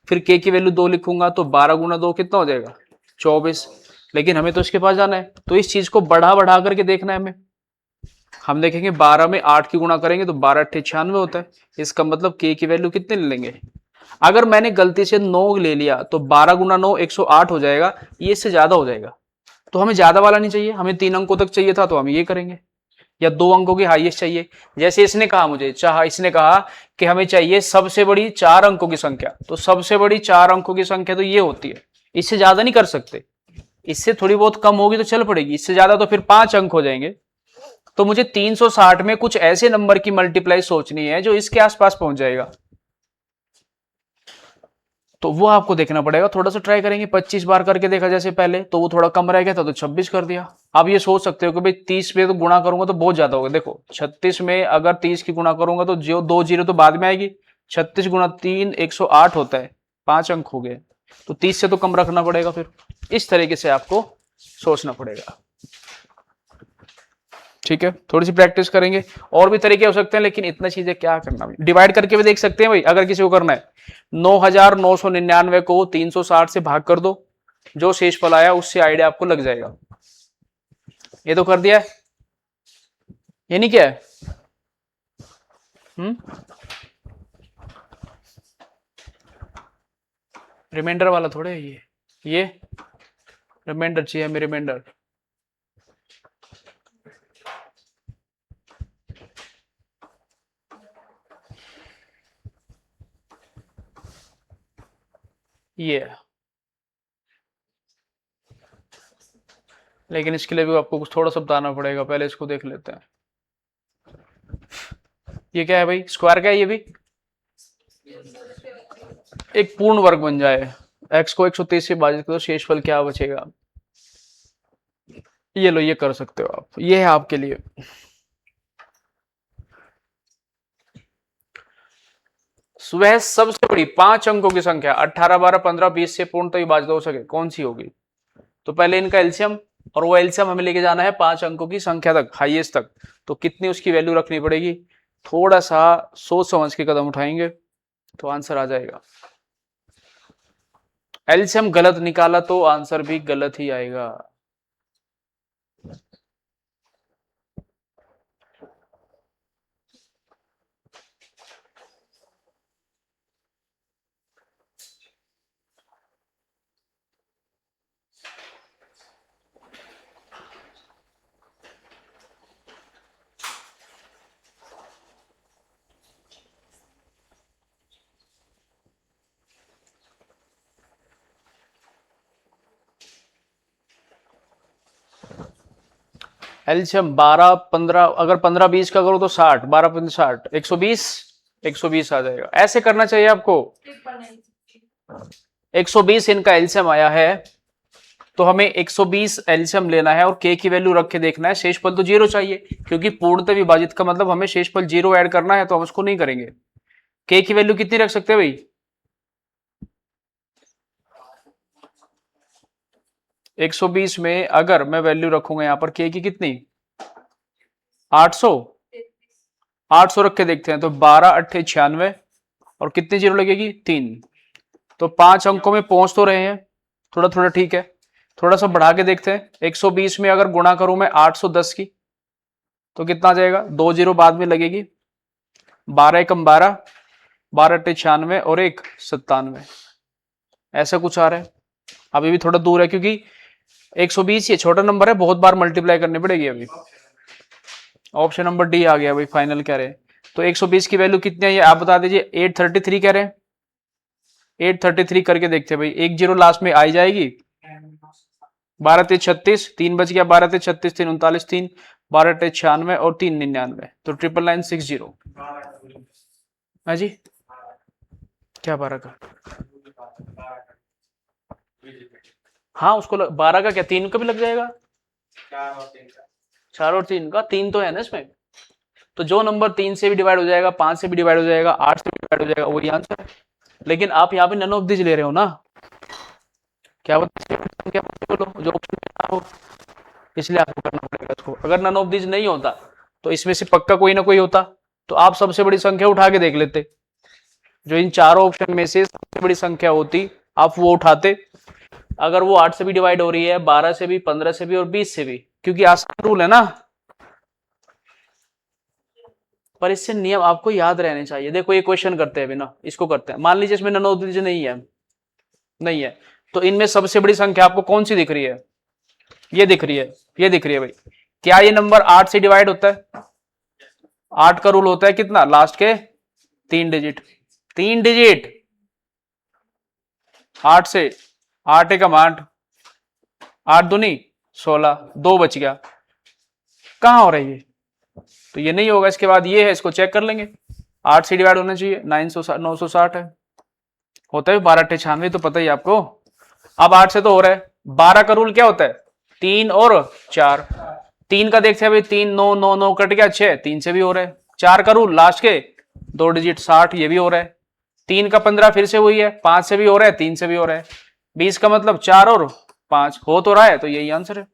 फिर के की वैल्यू 2 लिखूंगा तो 12 गुणा 2 कितना हो जाएगा 24, लेकिन हमें तो इसके पास जाना है, तो इस चीज को बढ़ा बढ़ा करके देखना है हमें। हम देखेंगे 12 में 8 की गुणा करेंगे तो 12 8 96 होता है, इसका मतलब के की वैल्यू कितने ले लेंगे। अगर मैंने गलती से 9 ले लिया तो 12 गुणा 9 108 हो जाएगा, ये इससे ज्यादा हो जाएगा, तो हमें ज्यादा वाला नहीं चाहिए, हमें 3 अंकों तक चाहिए था, तो हम ये करेंगे, या 2 अंकों की हाईएस्ट चाहिए। जैसे इसने कहा मुझे इसने कहा कि हमें चाहिए सबसे बड़ी 4 अंकों की संख्या, तो सबसे बड़ी 4 अंकों की संख्या तो ये होती है, इससे ज्यादा नहीं कर सकते, इससे थोड़ी बहुत कम होगी तो चल पड़ेगी, इससे ज्यादा तो फिर 5 अंक हो जाएंगे। तो मुझे 360 में कुछ ऐसे नंबर की मल्टीप्लाई सोचनी है जो इसके आसपास पहुंच जाएगा, तो वो आपको देखना पड़ेगा। थोड़ा सा ट्राई करेंगे, 25 बार करके देखा जैसे पहले, तो वो थोड़ा कम रह गया था तो 26 कर दिया। आप ये सोच सकते हो कि भाई 30 पे तो गुणा करूंगा तो बहुत ज्यादा होगा, देखो 36 में अगर 30 की गुणा करूंगा तो जो 2 जीरो तो बाद में आएगी, 36 गुणा 3 108 होता है, 5 अंक हो गए, तो 30 से तो कम रखना पड़ेगा, फिर इस तरीके से आपको सोचना पड़ेगा, ठीक है। थोड़ी सी प्रैक्टिस करेंगे, और भी तरीके हो सकते हैं, लेकिन इतना चीजें क्या करना, डिवाइड करके भी देख सकते हैं भाई, अगर किसी को करना है 9999 को 360 से भाग कर दो, जो शेषफल आया उससे आइडिया आपको लग जाएगा। ये तो कर दिया है, ये नहीं क्या है, रिमाइंडर वाला थोड़े है ये रिमाइंडर चाहिए हमें, रिमाइंडर। ये लेकिन इसके लिए भी आपको कुछ थोड़ा सा बताना पड़ेगा, पहले इसको देख लेते हैं। ये क्या है भाई, स्क्वायर क्या है, ये भी एक पूर्ण वर्ग बन जाए, x को 130 से विभाजित करो, शेषफल क्या बचेगा, ये लो, ये कर सकते हो आप, ये है आपके लिए। वह सबसे बड़ी 5 अंकों की संख्या 18, 12, 15, 20 से पूर्णतः विभाजित हो सके, कौन सी होगी? तो पहले इनका एलसीएम, और वो एलसीएम हमें लेके जाना है 5 अंकों की संख्या तक, हाईएस्ट तक। तो कितनी उसकी वैल्यू रखनी पड़ेगी? थोड़ा सा सोच समझ के कदम उठाएंगे तो आंसर आ जाएगा। एलसीएम गलत निकाला तो आंसर भी गलत ही आएगा। एलसीएम 12, 15, अगर 15, 20 का करो तो 60, 12, 15, 60, 120, 120 आ जाएगा। ऐसे करना चाहिए आपको। 120 इनका एलसीएम आया है, तो हमें 120 एलसीएम लेना है और के की वैल्यू रख के देखना है। शेषफल तो 0 चाहिए, क्योंकि पूर्णतः विभाजित का मतलब हमें शेषफल 0 ऐड करना है, तो हम उसको नहीं करेंगे। के की वैल्यू कितनी रख सकते हैं भाई? 120 में अगर मैं वैल्यू रखूंगा यहां पर के की कितनी, 800, 800 रख के देखते हैं। तो 12 8 96 और कितनी जीरो लगेगी? 3। तो 5 अंकों में पहुंच तो रहे हैं, थोड़ा थोड़ा ठीक है। थोड़ा सा बढ़ा के देखते हैं। 120 में अगर गुणा करूं मैं 810 की, तो कितना आ जाएगा? 2 जीरो बाद में लगेगी। 12 एकम 12, 12 अट्ठे 96 और 1 97, ऐसा कुछ आ रहा है। अभी भी थोड़ा दूर है, क्योंकि 120 ये छोटा नंबर है, बहुत बार मल्टीप्लाई करनी पड़ेगी। अभी ऑप्शन नंबर डी आ गया भाई, फाइनल कह रहे हैं। तो 120 की वैल्यू कितनी है ये आप बता दीजिए। 833 कह रहे हैं। 833 करके देखते हैं भाई, 1 जीरो लास्ट में आई जाएगी। 12 ते 36, 3 बच गया। 12 ते 36, 3 39, 3 12 ते 96 और 3 99, तो 99960 है जी। क्या 12 का? हाँ उसको 12 का क्या 3 का भी लग जाएगा? 4 और 3 का, 3 तो है ना इसमें। तो जो नंबर 3 से भी डिवाइड हो जाएगा, 5 से भी डिवाइड हो जाएगा, 8 से भी डिवाइड हो जाएगा, वही आंसर है। लेकिन आप यहाँ पे नन ऑफ दिस ले रहे हो ना, क्या क्या बोलो जो ऑप्शन में ना हो, इसलिए आपको करना पड़ेगा इसको। अगर नन ऑफ दिस नहीं होता तो इसमें से पक्का कोई ना कोई होता, तो आप सबसे बड़ी संख्या उठा के देख लेते। जो इन चारों ऑप्शन में से सबसे बड़ी संख्या होती आप वो उठाते। अगर वो 8 से भी डिवाइड हो रही है, 12 से भी, 15 से भी और 20 से भी, क्योंकि आसान रूल है ना। पर इससे नियम आपको याद रहने चाहिए। देखो ये क्वेश्चन करते हैं बिना, इसको करते हैं। मान लीजिए इसमें नन ऑफ दिस नहीं है, नहीं है, तो इनमें सबसे बड़ी संख्या आपको कौन सी दिख रही है? ये दिख रही है, ये दिख रही है भाई। क्या ये नंबर 8 से डिवाइड होता है? 8 का रूल होता है कितना? लास्ट के 3 डिजिट, 3 डिजिट 8 से। 8 एकम 8, 8 दूनी 16, 2 बच गया। कहां हो रही है? तो ये नहीं होगा। इसके बाद ये है, इसको चेक कर लेंगे। 8 से डिवाइड होना चाहिए, 960 है, होता है 12 अट्ठे 96, तो पता ही आपको। अब 8 से तो हो रहा है। 12 का रूल क्या होता है? 3 और 4। 3 का देखते हैं भाई, 3 9 9 9 कट गया 6, 3 से भी हो रहा है। 4 का रूल लास्ट के 2 डिजिट 60, ये भी हो रहा है। 3 का 15 फिर से वही है, 5 से भी हो रहा है, 3 से भी हो रहा है। 20 का मतलब 4 और 5 हो तो रहा है, तो यही आंसर है।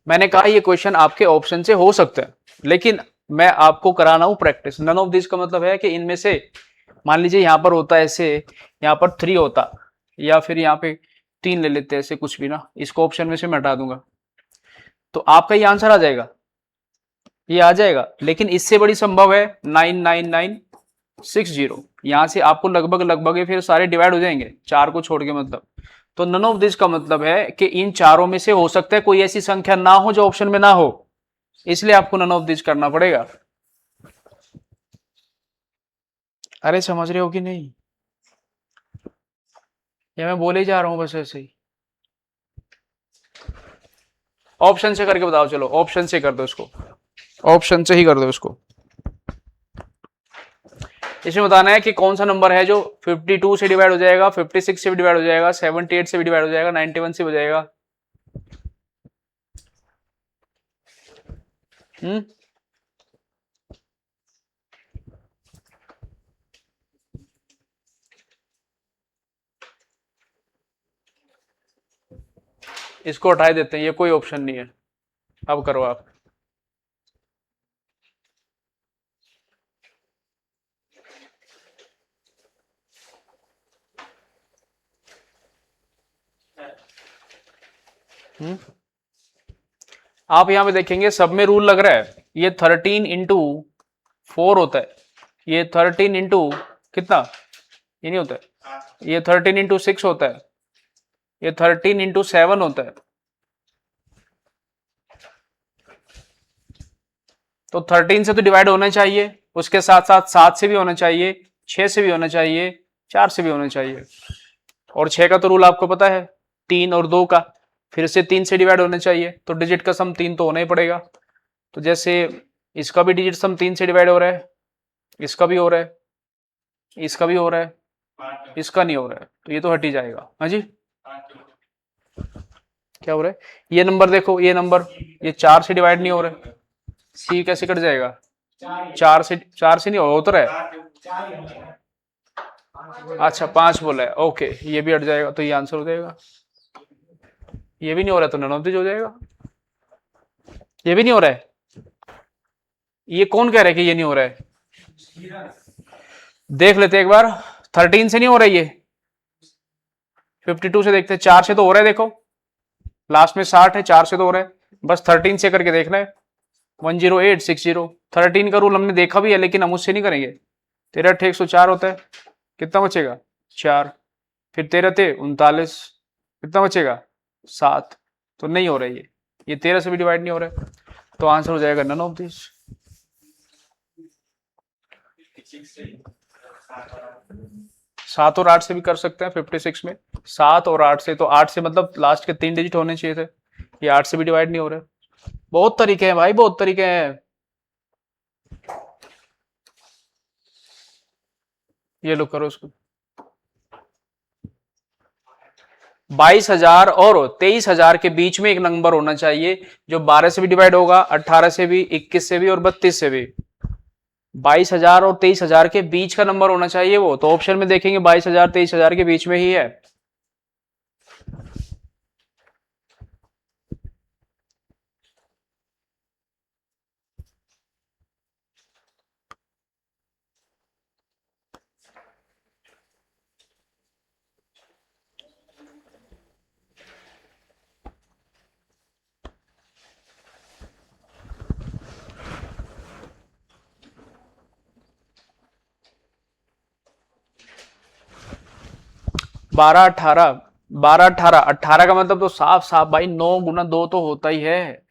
मैंने कहा ये क्वेश्चन आपके ऑप्शन से हो सकता है, लेकिन मैं आपको कराना हूं प्रैक्टिस। नन ऑफ दिस का मतलब है कि इनमें से मान लीजिए यहां पर होता है ऐसे, यहां पर 3 होता, या फिर यहां पे 3 ले लेते हैं, ऐसे कुछ भी ना, इसको ऑप्शन में से मैं हटा दूंगा, तो आपका ये आंसर आ जाएगा, ये आ जाएगा। लेकिन इससे बड़ी संभव है 99960, यहां से आपको लगभग लगभग फिर सारे डिवाइड हो जाएंगे 4 को छोड़ के, मतलब। तो नन ऑफ दिस का मतलब है कि इन चारों में से हो सकता है कोई ऐसी संख्या ना हो जो ऑप्शन में ना हो, इसलिए आपको नन ऑफ दिस करना पड़ेगा। अरे समझ रहे हो कि नहीं? या मैं बोले जा रहा हूं बस ऐसे ही? ऑप्शन से करके बताओ, चलो ऑप्शन से कर दो इसको, ऑप्शन से ही कर दो इसको। इसमें बताना है कि कौन सा नंबर है जो 52 से डिवाइड हो जाएगा, 56 से भी डिवाइड हो जाएगा, 78 से भी डिवाइड हो जाएगा, 91 से हो जाएगा। इसको हटा देते हैं, ये कोई ऑप्शन नहीं है। अब करो आप। आप यहां पे देखेंगे सब में रूल लग रहा है, ये 13 into 4 होता है, ये 13 into कितना, ये नहीं होता है, ये 13 into 6 होता है, ये 13 into 7 होता है। तो 13 से तो डिवाइड होना चाहिए, उसके साथ साथ 7 से भी होना चाहिए, 6 से भी होना चाहिए, 4 से भी होना चाहिए। और 6 का तो रूल आपको पता है, 3 और 2 का, फिर से 3 से डिवाइड होना चाहिए, तो डिजिट का सम 3 तो होना ही पड़ेगा। तो जैसे इसका भी डिजिट सम 3 से डिवाइड हो रहा है, इसका भी हो रहा है, इसका भी हो रहा है, इसका नहीं हो रहा है, तो ये तो हट ही जाएगा। हाँ जी, क्या हो रहा है, ये नंबर देखो, ये नंबर, ये 4 से डिवाइड नहीं हो रहा है, सी कैसे कट जाएगा, 4 से नहीं हो रहा है। अच्छा 5 बोला है, ओके, ये भी हट जाएगा, तो ये आंसर हो जाएगा। ये भी नहीं हो रहा है तो नन ऑफ दिस हो जाएगा। ये भी नहीं हो रहा है, ये कौन कह रहा है कि ये नहीं हो रहा है, देख लेते एक बार। 13 से नहीं हो रहा है, ये 52 से देखते हैं, 4 से तो हो रहा है, देखो लास्ट में 60 है, 4 से तो हो रहा है, बस 13 से करके देखना है। 10860, 13 का रूल हमने देखा भी है, लेकिन हम उससे नहीं करेंगे। 13 × 104 होता है, कितना बचेगा 4, फिर 13 × 39, कितना बचेगा 7, तो नहीं हो रहा है ये 13 से भी डिवाइड नहीं हो रहा है, तो आंसर हो जाएगा नन ऑफ दिस। 7 और 8 से भी कर सकते हैं 56 में, 7 और 8 से, तो 8 से मतलब लास्ट के 3 डिजिट होने चाहिए थे, ये 8 से भी डिवाइड नहीं हो रहे। बहुत तरीके हैं भाई, बहुत तरीके हैं। ये लो करो उसको। 22,000 और 23,000 के बीच में एक नंबर होना चाहिए जो 12 से भी डिवाइड होगा, 18 से भी, 21 से भी और 32 से भी। 22,000 और 23,000 के बीच का नंबर होना चाहिए वो, तो ऑप्शन में देखेंगे 22,000 23,000 के बीच में ही है। बारह अठारह 18 का मतलब तो साफ साफ भाई 9 × 2 तो होता ही है,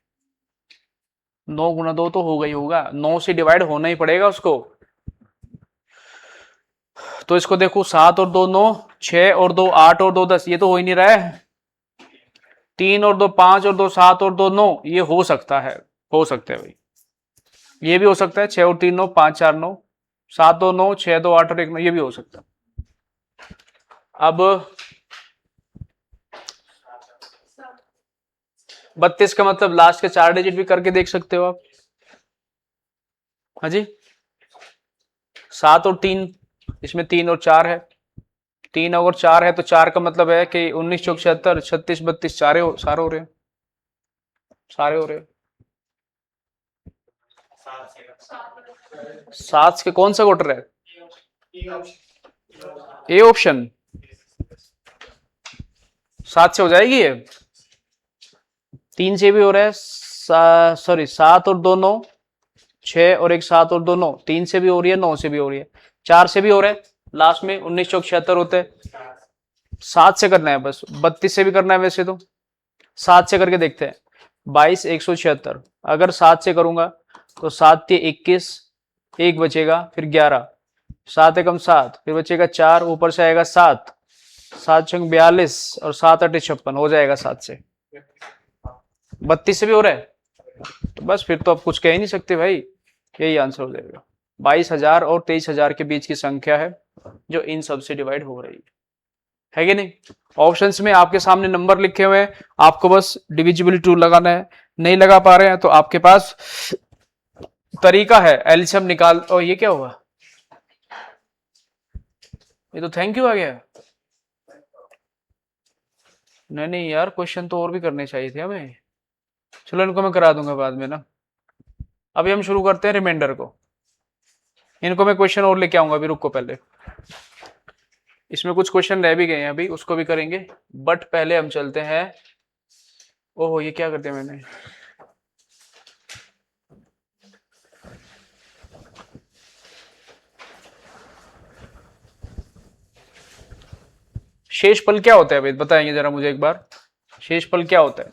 9 × 2 तो होगा ही होगा, 9 से डिवाइड होना ही पड़ेगा उसको। तो इसको देखो, 7 और 2 9, 6 और 2 8 और 2 10, ये तो हो ही नहीं रहा है। 3 और 2 5 और 2 7 और 2 9, ये हो सकता है, हो सकता है भाई, ये भी हो सकता है। 6 और 3 9, 5 4 9, 7 2 9, 6 2 8 और 1 9, ये भी हो सकता है। अब 32 का मतलब लास्ट के 4 डिजिट भी करके देख सकते हो आप। हाँ जी, 7 और 3, इसमें 3 और 4 है, 3 और 4 है, तो 4 का मतलब है कि 19 चौक 76, 36 32, सारे हो रहे हैं, सारे हो रहे हैं। 7 के कौन सा क्वार्टर है, ए ऑप्शन, 7 से हो जाएगी ये, 3 से भी हो रहा है, सॉरी 7 और 2 9, 6 और 1 7 और 2 9, 3 से भी हो रही है, 9 से भी हो रही है, 4 से भी हो रहा है, लास्ट में 19 चौक 76 होते हैं। 7 से करना है बस, 32 से भी करना है वैसे तो, 7 से करके देखते हैं। 22 176, अगर 7 से करूंगा तो 7 × 21, 1 बचेगा, फिर 11, 7 × 7, फिर बचेगा 4, ऊपर से आएगा 7, 7 × 42 और 7 × 8 56, हो जाएगा 7 से। 32 से भी हो रहा है, तो बस फिर तो आप कुछ कह ही नहीं सकते भाई, यही आंसर हो जाएगा। 22,000 और 23,000 के बीच की संख्या है जो इन सब से डिवाइड हो रही है कि नहीं। ऑप्शंस में आपके सामने नंबर लिखे हुए हैं, आपको बस डिविजिबिलिटी रूल लगाना है। नहीं लगा पा रहे हैं तो आपके पास तरीका है, एलसीएम निकाल। और ये क्या हुआ, ये तो थैंक यू आ गया। नहीं नहीं यार, क्वेश्चन तो और भी करने चाहिए थे हमें। चलो इनको मैं करा दूंगा बाद में ना। अभी हम शुरू करते हैं रिमाइंडर को। इनको मैं क्वेश्चन और लेके आऊंगा, अभी रुको पहले। इसमें कुछ क्वेश्चन रह भी गए हैं अभी, उसको भी करेंगे। बट पहले हम चलते हैं। ओहो, ये क्या कर दिया मैंने। शेषफल क्या होता है अभी बताएंगे जरा मुझे एक बार। शेषफल क्या होता है?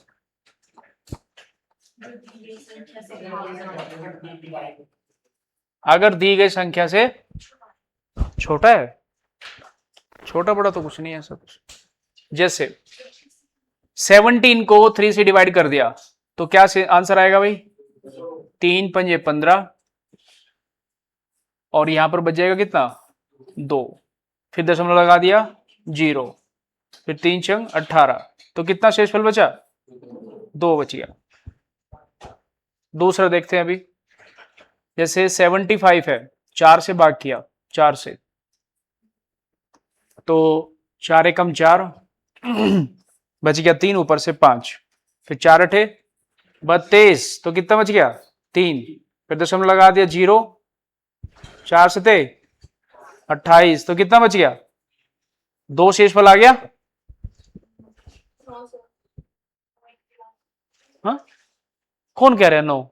अगर दी गई संख्या से छोटा है। छोटा बड़ा तो कुछ नहीं है सब। जैसे 17 को 3 से डिवाइड कर दिया तो क्या आंसर आएगा भाई? 3 पंजे 15, और यहां पर बच जाएगा कितना? 2। फिर दशमलव लगा दिया 0, फिर 3 छंग 18, तो कितना शेषफल बचा? 2 बच गया। दूसरा देखते हैं अभी। जैसे 75 है, 4 से भाग किया, 4 से, तो 4 एकम 4 बच गया 3, ऊपर से 5, फिर 4 अठे 32, तो कितना बच गया? 3, फिर दशमलव लगा दिया 0, 4 सते 28, तो कितना बच गया? 2 शेषफल आ गया। हाँ, कौन कह रहे हैं 9?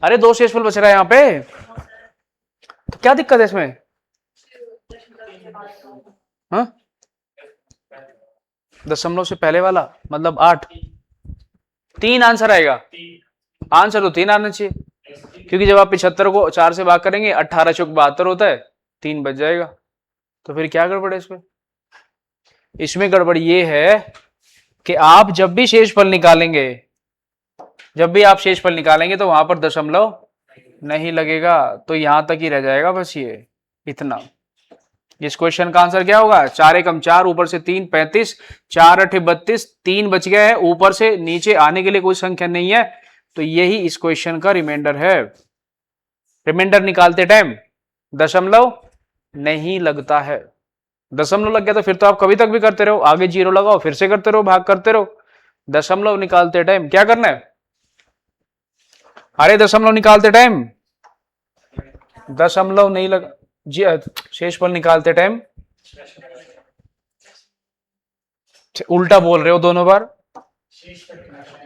अरे 2 शेषफल बच रहा है यहां पे, तो क्या दिक्कत है इसमें? हाँ, दशमलव से पहले वाला मतलब 8, 3 आंसर आएगा। आंसर तो 3 आना चाहिए, क्योंकि जब आप 75 को 4 से भाग करेंगे 18 चौक 72 होता है, 3 बच जाएगा। तो फिर क्या गड़बड़ है इसमें? इसमें गड़बड़ ये है कि आप जब भी शेषफल निकालेंगे, तो वहां पर दशमलव नहीं लगेगा, तो यहां तक ही रह जाएगा बस ये इतना। इस क्वेश्चन का आंसर क्या होगा? 4 एकम 4, ऊपर से 3 35, 4 अठे 32, 3 बच गया है, ऊपर से नीचे आने के लिए कोई संख्या नहीं है, तो यही इस क्वेश्चन का रिमाइंडर है। रिमाइंडर निकालते टाइम दशमलव नहीं लगता है। दशमलव लग गया तो फिर तो आप कभी तक भी करते रहो, आगे 0 लगाओ, फिर से करते रहो, भाग करते रहो। दशमलव निकालते टाइम क्या करना है? अरे दशमलव निकालते टाइम दशमलव नहीं लगा जी, शेषफल निकालते टाइम उल्टा बोल रहे हो दोनों बार।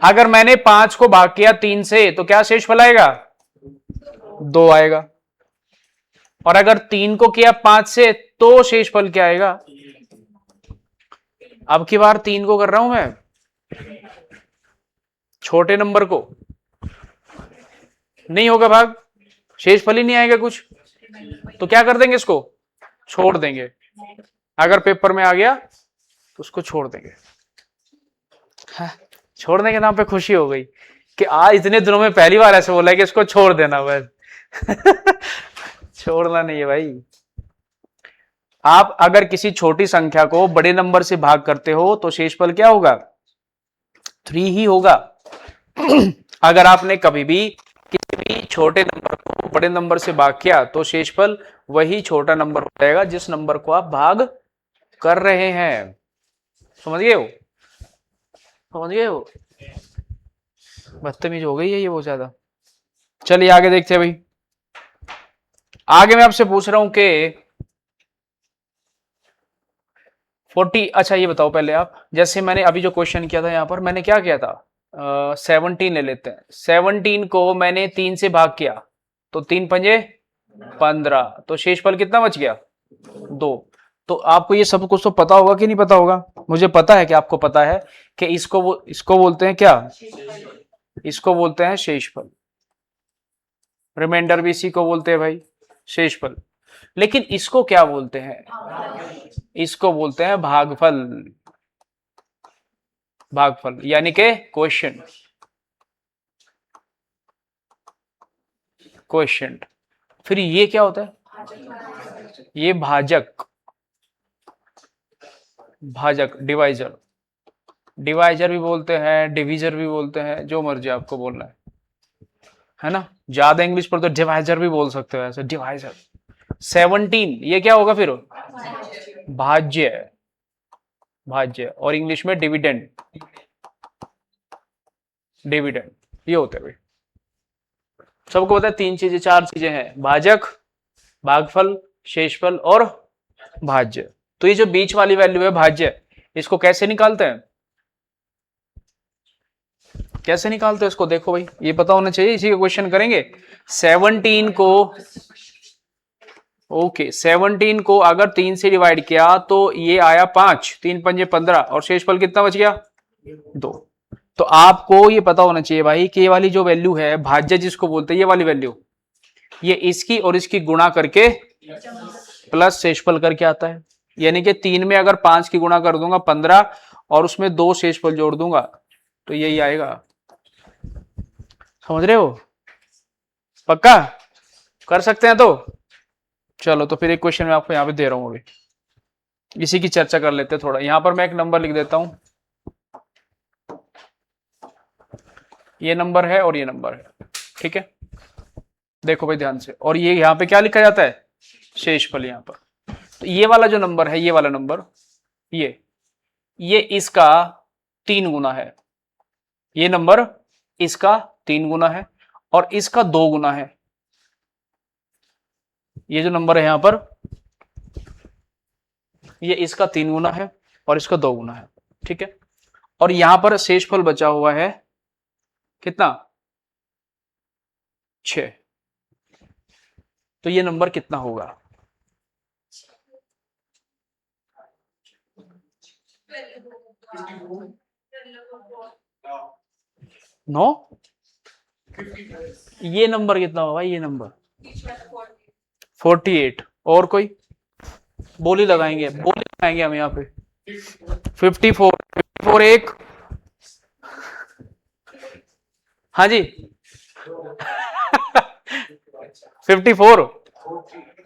अगर मैंने 5 को भाग किया 3 से तो क्या शेषफल आएगा? 2 आएगा। और अगर 3 को किया 5 से तो शेषफल क्या आएगा? अब की बार 3 को कर रहा हूं मैं, छोटे नंबर को, नहीं होगा भाग, शेषफल ही नहीं आएगा कुछ, तो क्या कर देंगे? इसको छोड़ देंगे। अगर पेपर में आ गया तो उसको छोड़ देंगे। हाँ, छोड़ने के नाम पे खुशी हो गई कि आज इतने दिनों में पहली बार ऐसे बोला है कि इसको छोड़ देना बस। छोड़ना नहीं है भाई। आप अगर किसी छोटी संख्या को बड़े नंबर से भाग करते हो तो शेषफल क्या होगा? 3 ही होगा। अगर आपने कभी भी किसी भी छोटे नंबर को बड़े नंबर से भाग किया तो शेषफल वही छोटा नंबर हो जाएगा जिस नंबर को आप भाग कर रहे हैं। समझ गए हो? बदतमीज हो गई है ये बहुत ज्यादा। चलिए आगे देखते हैं भाई। आगे मैं आपसे पूछ रहा हूं कि 40, अच्छा ये बताओ पहले आप, जैसे मैंने अभी जो क्वेश्चन किया था यहां पर मैंने क्या किया था? 17 ले लेते हैं। 17 को मैंने 3 से भाग किया तो 3 पंजे 15, तो शेषफल कितना बच गया? 2। तो आपको ये सब कुछ तो पता होगा कि नहीं पता होगा? मुझे पता है कि आपको पता है कि इसको बोलते हैं क्या? इसको बोलते हैं शेषफल। रिमाइंडर भी इसी को बोलते हैं भाई, शेषफल। लेकिन इसको क्या बोलते हैं? इसको बोलते हैं भागफल। भागफल यानी कि क्वेश्चन। फिर ये क्या होता है? ये भाजक। डिवाइजर। डिवाइजर भी बोलते हैं, डिवीजर भी बोलते हैं, जो मर्जी आपको बोलना है ना। ज्यादा इंग्लिश पर तो डिवाइजर भी बोल सकते हो, ऐसे डिवाइजर। 17 ये क्या होगा फिर? भाज्य। भाज्य, और इंग्लिश में डिविडेंड, डिविडेंड ये होते हैं भाई। सबको पता है तीन चीजें, चार चीजें हैं, भाजक, भागफल, शेषफल और भाज्य। तो ये जो बीच वाली वैल्यू है भाज्य, इसको कैसे निकालते हैं, कैसे निकालते हैं इसको, देखो भाई ये पता होना चाहिए, इसी का क्वेश्चन करेंगे। 17 को, ओके 17 को अगर 3 से डिवाइड किया तो ये आया 5, 3 पंजे 15, और शेषफल कितना बच गया 2। तो आपको ये पता होना चाहिए भाई कि ये वाली जो वैल्यू है भाज्य जिसको बोलते हैं, ये वाली वैल्यू, ये इसकी और इसकी गुणा करके प्लस शेषफल करके आता है। यानी कि 3 में अगर 5 की गुणा कर दूंगा 15, और उसमें 2 शेषफल जोड़ दूंगा तो यही आएगा। समझ रहे हो, पक्का कर सकते हैं तो चलो। तो फिर एक क्वेश्चन मैं आपको यहां पे दे रहा हूं, अभी इसी की चर्चा कर लेते हैं थोड़ा। यहां पर मैं एक नंबर लिख देता हूं, ये नंबर है और ये नंबर है, ठीक है। देखो भाई ध्यान से, और ये यहां पे क्या लिखा जाता है, शेषफल यहां पर। तो ये वाला जो नंबर है, ये वाला नंबर, ये इसका 3 गुना है, ये नंबर इसका 3 गुना है, और इसका 2 गुना है। ये जो नंबर है यहां पर, ये इसका 3 गुना है और इसका 2 गुना है, ठीक है। और यहां पर शेषफल बचा हुआ है कितना, 6। तो ये नंबर कितना होगा, 9। ये नंबर कितना होगा, ये नंबर 48। और कोई बोली लगाएंगे, बोली लगाएंगे हम यहाँ पे 54, 54 एक, हाँ जी 54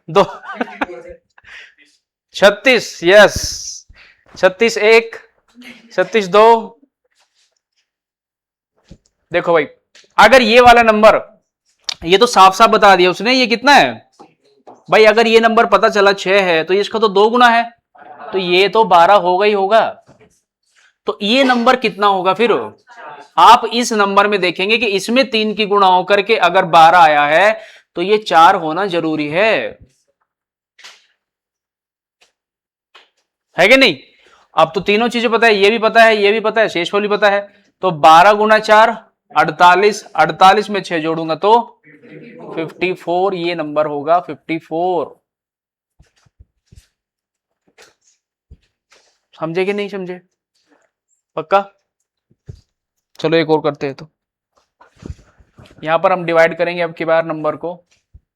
दो, 36, यस 36 एक, 36 दो। देखो भाई अगर ये वाला नंबर, ये तो साफ साफ बता दिया उसने, ये कितना है भाई, अगर ये नंबर पता चला 6 है तो इसका तो 2 गुना है, तो ये तो 12 होगा ही होगा। तो ये नंबर कितना होगा फिर, आप इस नंबर में देखेंगे कि इसमें 3 की गुणा होकर के अगर 12 आया है तो ये 4 होना जरूरी है कि नहीं। अब तो तीनों चीजें पता है, ये भी पता है, ये भी पता है, शेषफल भी पता है। तो 12 गुना 4 48, 48 में 6 जोड़ूंगा तो 54, ये नंबर होगा 54। समझे कि नहीं समझे, पक्का। चलो एक और करते हैं। तो यहां पर हम डिवाइड करेंगे अब की बार नंबर को,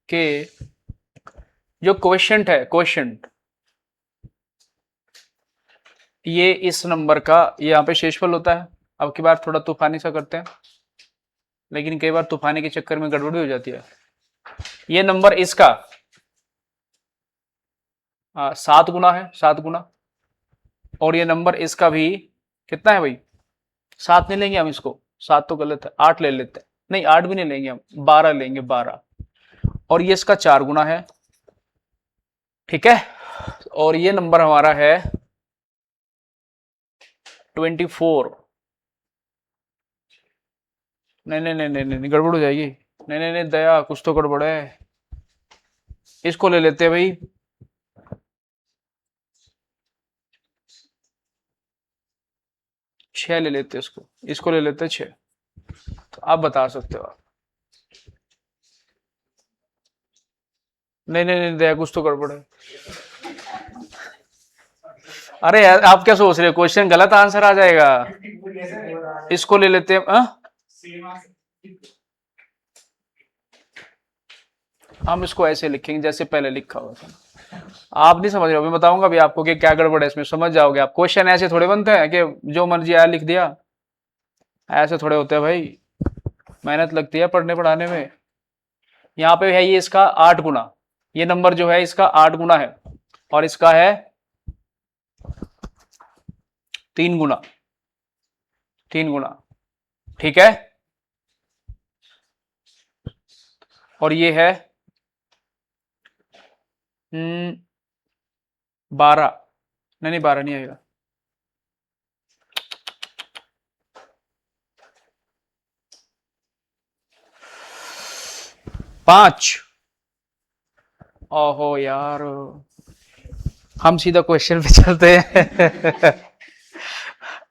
कि जो क्वेश्चन है, क्वेश्चन ये इस नंबर का यहाँ पे शेषफल होता है। अब की बार थोड़ा तूफानी सा करते हैं, लेकिन कई बार तूफानी के चक्कर में गड़बड़ी हो जाती है। ये नंबर इसका 7 गुना है, 7 गुना, और ये नंबर इसका भी कितना है भाई, 7 नहीं लेंगे हम इसको, 7 तो गलत है, 8 ले लेते हैं, नहीं 8 भी नहीं लेंगे हम, 12 लेंगे, 12। और ये इसका 4 गुना है, ठीक है। और ये नंबर हमारा है 24। नहीं नहीं नहीं नहीं नहीं, गड़बड़ हो जाएगी, नहीं नहीं नहीं दया, कुछ तो गड़बड़ है। इसको ले लेते हैं भाई 6 ले लेते हैं, इसको ले लेते हैं 6। तो आप बता सकते हो आप, नहीं नहीं नहीं दया, कुछ तो गड़बड़ है। अरे यार आप क्या सोच रहे हो, क्वेश्चन गलत आंसर आ जाएगा। इसको ले लेते हैं, हम इसको ऐसे लिखेंगे जैसे पहले लिखा हुआ था। आप नहीं समझ रहे हो, मैं बताऊंगा अभी आपको कि क्या गड़बड़ है इसमें, समझ जाओगे आप। क्वेश्चन ऐसे थोड़े बनते हैं कि जो मर्जी आया लिख दिया, ऐसे थोड़े होते हैं भाई, मेहनत लगती है पढ़ने पढ़ाने में। यहाँ पे है ये इसका 8 गुना, ये नंबर जो है इसका 8 गुना है, और इसका है 3 गुना, 3 गुना, ठीक है। और ये है 12, नहीं नहीं 12 नहीं आएगा, 5। ओहो यार, हम सीधा क्वेश्चन पे चलते हैं।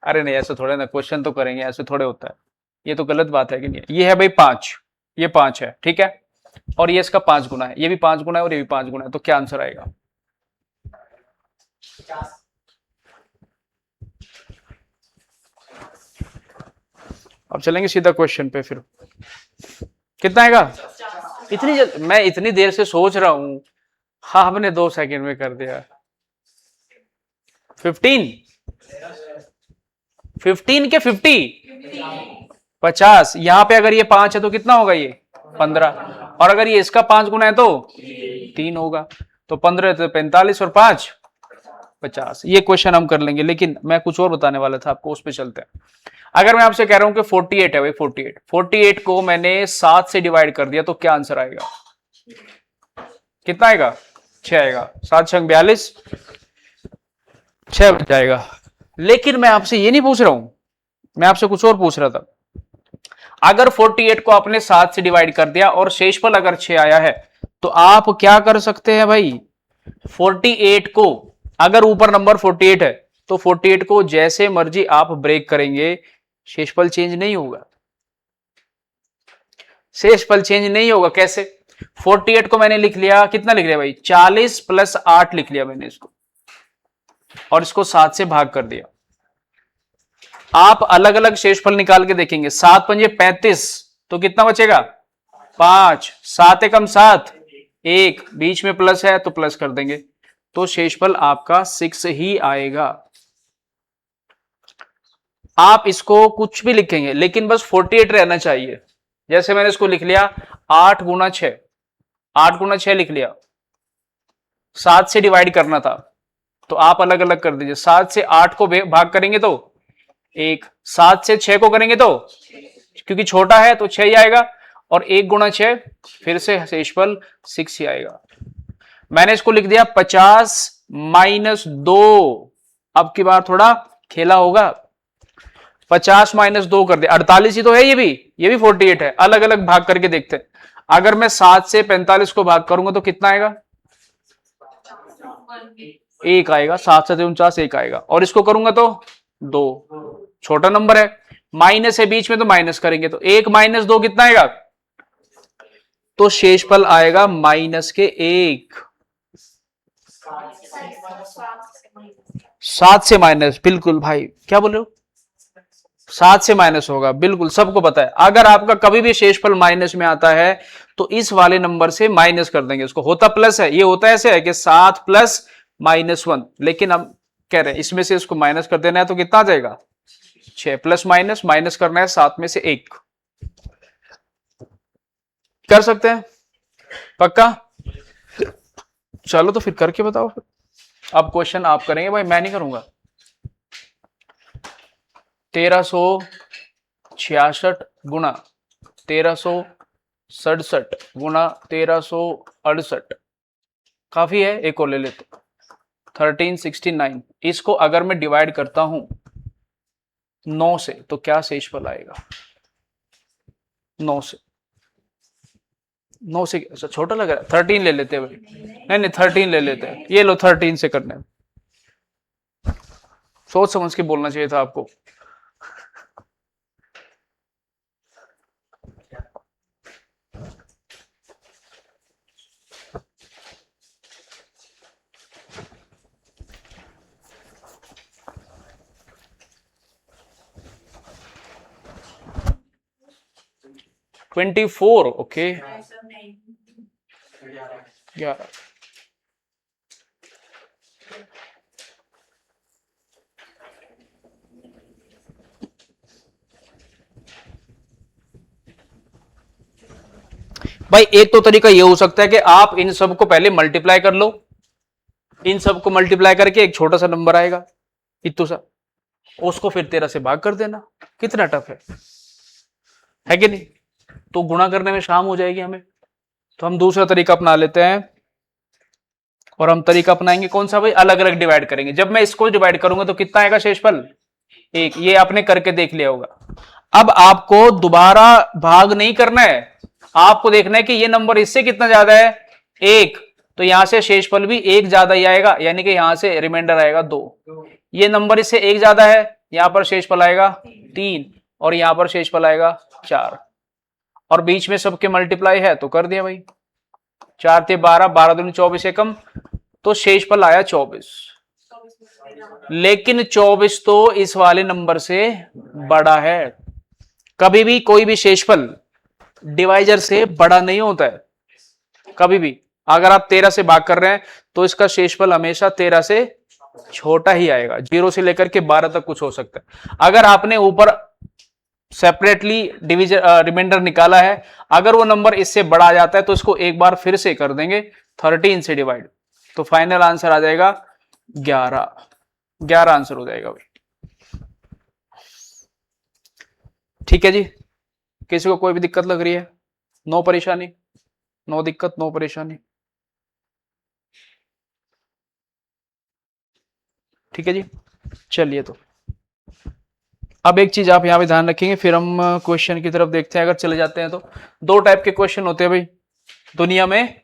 अरे नहीं, ऐसे थोड़े ना, क्वेश्चन तो करेंगे, ऐसे थोड़े होता है। ये तो गलत बात है कि नहीं? ये है भाई 5, ये 5 है, ठीक है, और ये इसका 5 गुना है, ये भी 5 गुना है और ये भी 5 गुना है, तो क्या आंसर आएगा? अब चलेंगे सीधा क्वेश्चन पे फिर। कितना आएगा? मैं इतनी देर से सोच रहा हूं, हाँ हमने 2 सेकंड में कर दिया। 15 15 के 50। यहां पे अगर ये 5 है तो कितना होगा? ये 15, और अगर ये इसका 5 गुना है तो 3 होगा, तो 15 तो 45 और 5 50। ये क्वेश्चन हम कर लेंगे, लेकिन मैं कुछ और बताने वाला था आपको, उस पर चलते हैं। अगर मैं आपसे कह रहा हूं कि 48 है भाई, 48 को मैंने 7 से डिवाइड कर दिया तो क्या आंसर आएगा? कितना आएगा? 6 आएगा। 7 6 42, 6 बन जाएगा। लेकिन मैं आपसे ये नहीं पूछ रहा हूं, मैं आपसे कुछ और पूछ रहा था। अगर 48 को आपने 7 से डिवाइड कर दिया और शेषफल अगर 6 आया है, तो आप क्या कर सकते हैं भाई? 48 को, अगर ऊपर नंबर 48 है तो 48 को जैसे मर्जी आप ब्रेक करेंगे, शेषफल चेंज नहीं होगा। शेषफल चेंज नहीं होगा। कैसे? 48 को मैंने लिख लिया, कितना लिख लिया भाई? 40 + 8 लिख लिया मैंने इसको, और इसको 7 से भाग कर दिया। आप अलग अलग शेषफल निकाल के देखेंगे। 7 पंजे 35, तो कितना बचेगा? 5। 7 एकम 7, 1, बीच में प्लस है तो प्लस कर देंगे, तो शेषफल आपका 6 ही आएगा। आप इसको कुछ भी लिखेंगे, लेकिन बस 48 रहना चाहिए। जैसे मैंने इसको लिख लिया 8 गुना 6, 8 गुना 6 लिख लिया, 7 से डिवाइड करना था, तो आप अलग अलग कर दीजिए। 7 से 8 को भाग करेंगे तो 1, 7 से 6 को करेंगे तो, क्योंकि छोटा है तो 6 ही आएगा, और 1 गुना 6 फिर से शेषफल 6 ही आएगा। मैंने इसको लिख दिया 50 - 2। अब की बार थोड़ा खेला होगा। 50 - 2 कर दिया, 48 ही तो है। ये भी 48 है। अलग अलग भाग करके देखते हैं। अगर मैं 7 से 45 को भाग करूंगा तो कितना आएगा? 1 आएगा। 7 से 49 1 आएगा, और इसको करूंगा तो 2। छोटा नंबर है, माइनस है बीच में तो माइनस करेंगे, तो 1 - 2 कितना आएगा? तो शेषफल आएगा -1। 7 से माइनस, बिल्कुल भाई, क्या बोल रहे हो? 7 से माइनस होगा, बिल्कुल सबको पता है। अगर आपका कभी भी शेषफल माइनस में आता है तो इस वाले नंबर से माइनस कर देंगे उसको। होता प्लस है, ये होता ऐसे है कि 7 + -1, लेकिन हम कह रहे हैं इसमें से इसको माइनस कर देना है, तो कितना आ जाएगा? 6 प्लस माइनस, माइनस करना है 7 में से 1। कर सकते हैं? पक्का? चलो तो फिर करके बताओ। अब क्वेश्चन आप करेंगे भाई, मैं नहीं करूंगा। 1366 गुना 1367 गुना 1368, काफी है, एक और ले लेते। 1369, इसको अगर मैं डिवाइड करता हूं 9 से तो क्या शेषफल आएगा? 9 से अच्छा छोटा लग रहा है। 13 ले लेते हैं भाई। नहीं 13 ले लेते हैं। ये लो 13 से करने, सोच समझ के बोलना चाहिए था आपको। Twenty 24, okay. 11। भाई एक तो तरीका ये हो सकता है कि आप इन सब को पहले मल्टीप्लाई कर लो, इन सब को मल्टीप्लाई करके एक छोटा सा नंबर आएगा इतना सा, उसको फिर 13 से भाग कर देना। कितना टफ है कि नहीं? तो गुणा करने में शाम हो जाएगी हमें, तो हम दूसरा तरीका अपना लेते हैं। और हम तरीका अपनाएंगे कौन सा भाई? अलग अलग डिवाइड करेंगे। जब मैं इसको डिवाइड करूंगा तो कितना आएगा शेषफल? 1। ये आपने करके देख लिया होगा। अब आपको दोबारा भाग नहीं करना है, आपको देखना है कि ये नंबर इससे कितना ज्यादा है, 1, तो यहां से शेषफल भी 1 ज्यादा ही आएगा, यानी कि यहां से रिमाइंडर आएगा 2। ये नंबर इससे 1 ज्यादा है, यहां पर शेषफल आएगा 3 और यहां पर शेषफल आएगा 4, और बीच में सबके मल्टीप्लाई है तो कर दिया भाई, 4 ते 12, 12 दूनी 24 एकम, तो शेषफल आया 24। लेकिन 24 तो इस वाले नंबर से बड़ा है। कभी भी कोई भी शेषफल डिवाइजर से बड़ा नहीं होता है, कभी भी। अगर आप 13 से भाग कर रहे हैं तो इसका शेषफल हमेशा 13 से छोटा ही आएगा, 0 से लेकर के 12 तक कुछ हो सकता है। अगर आपने ऊपर सेपरेटली डिवीजन रिमाइंडर निकाला है, अगर वो नंबर इससे बड़ा आ जाता है तो इसको एक बार फिर से कर देंगे 13 से डिवाइड, तो फाइनल आंसर आ जाएगा 11 आंसर हो जाएगा भाई। ठीक है जी, किसी को कोई भी दिक्कत लग रही है? नो परेशानी, नो दिक्कत, नो परेशानी। ठीक है जी, चलिए तो अब एक चीज आप यहां पे ध्यान रखेंगे, फिर हम क्वेश्चन की तरफ देखते हैं। अगर चले जाते हैं तो 2 टाइप के क्वेश्चन होते हैं भाई दुनिया में,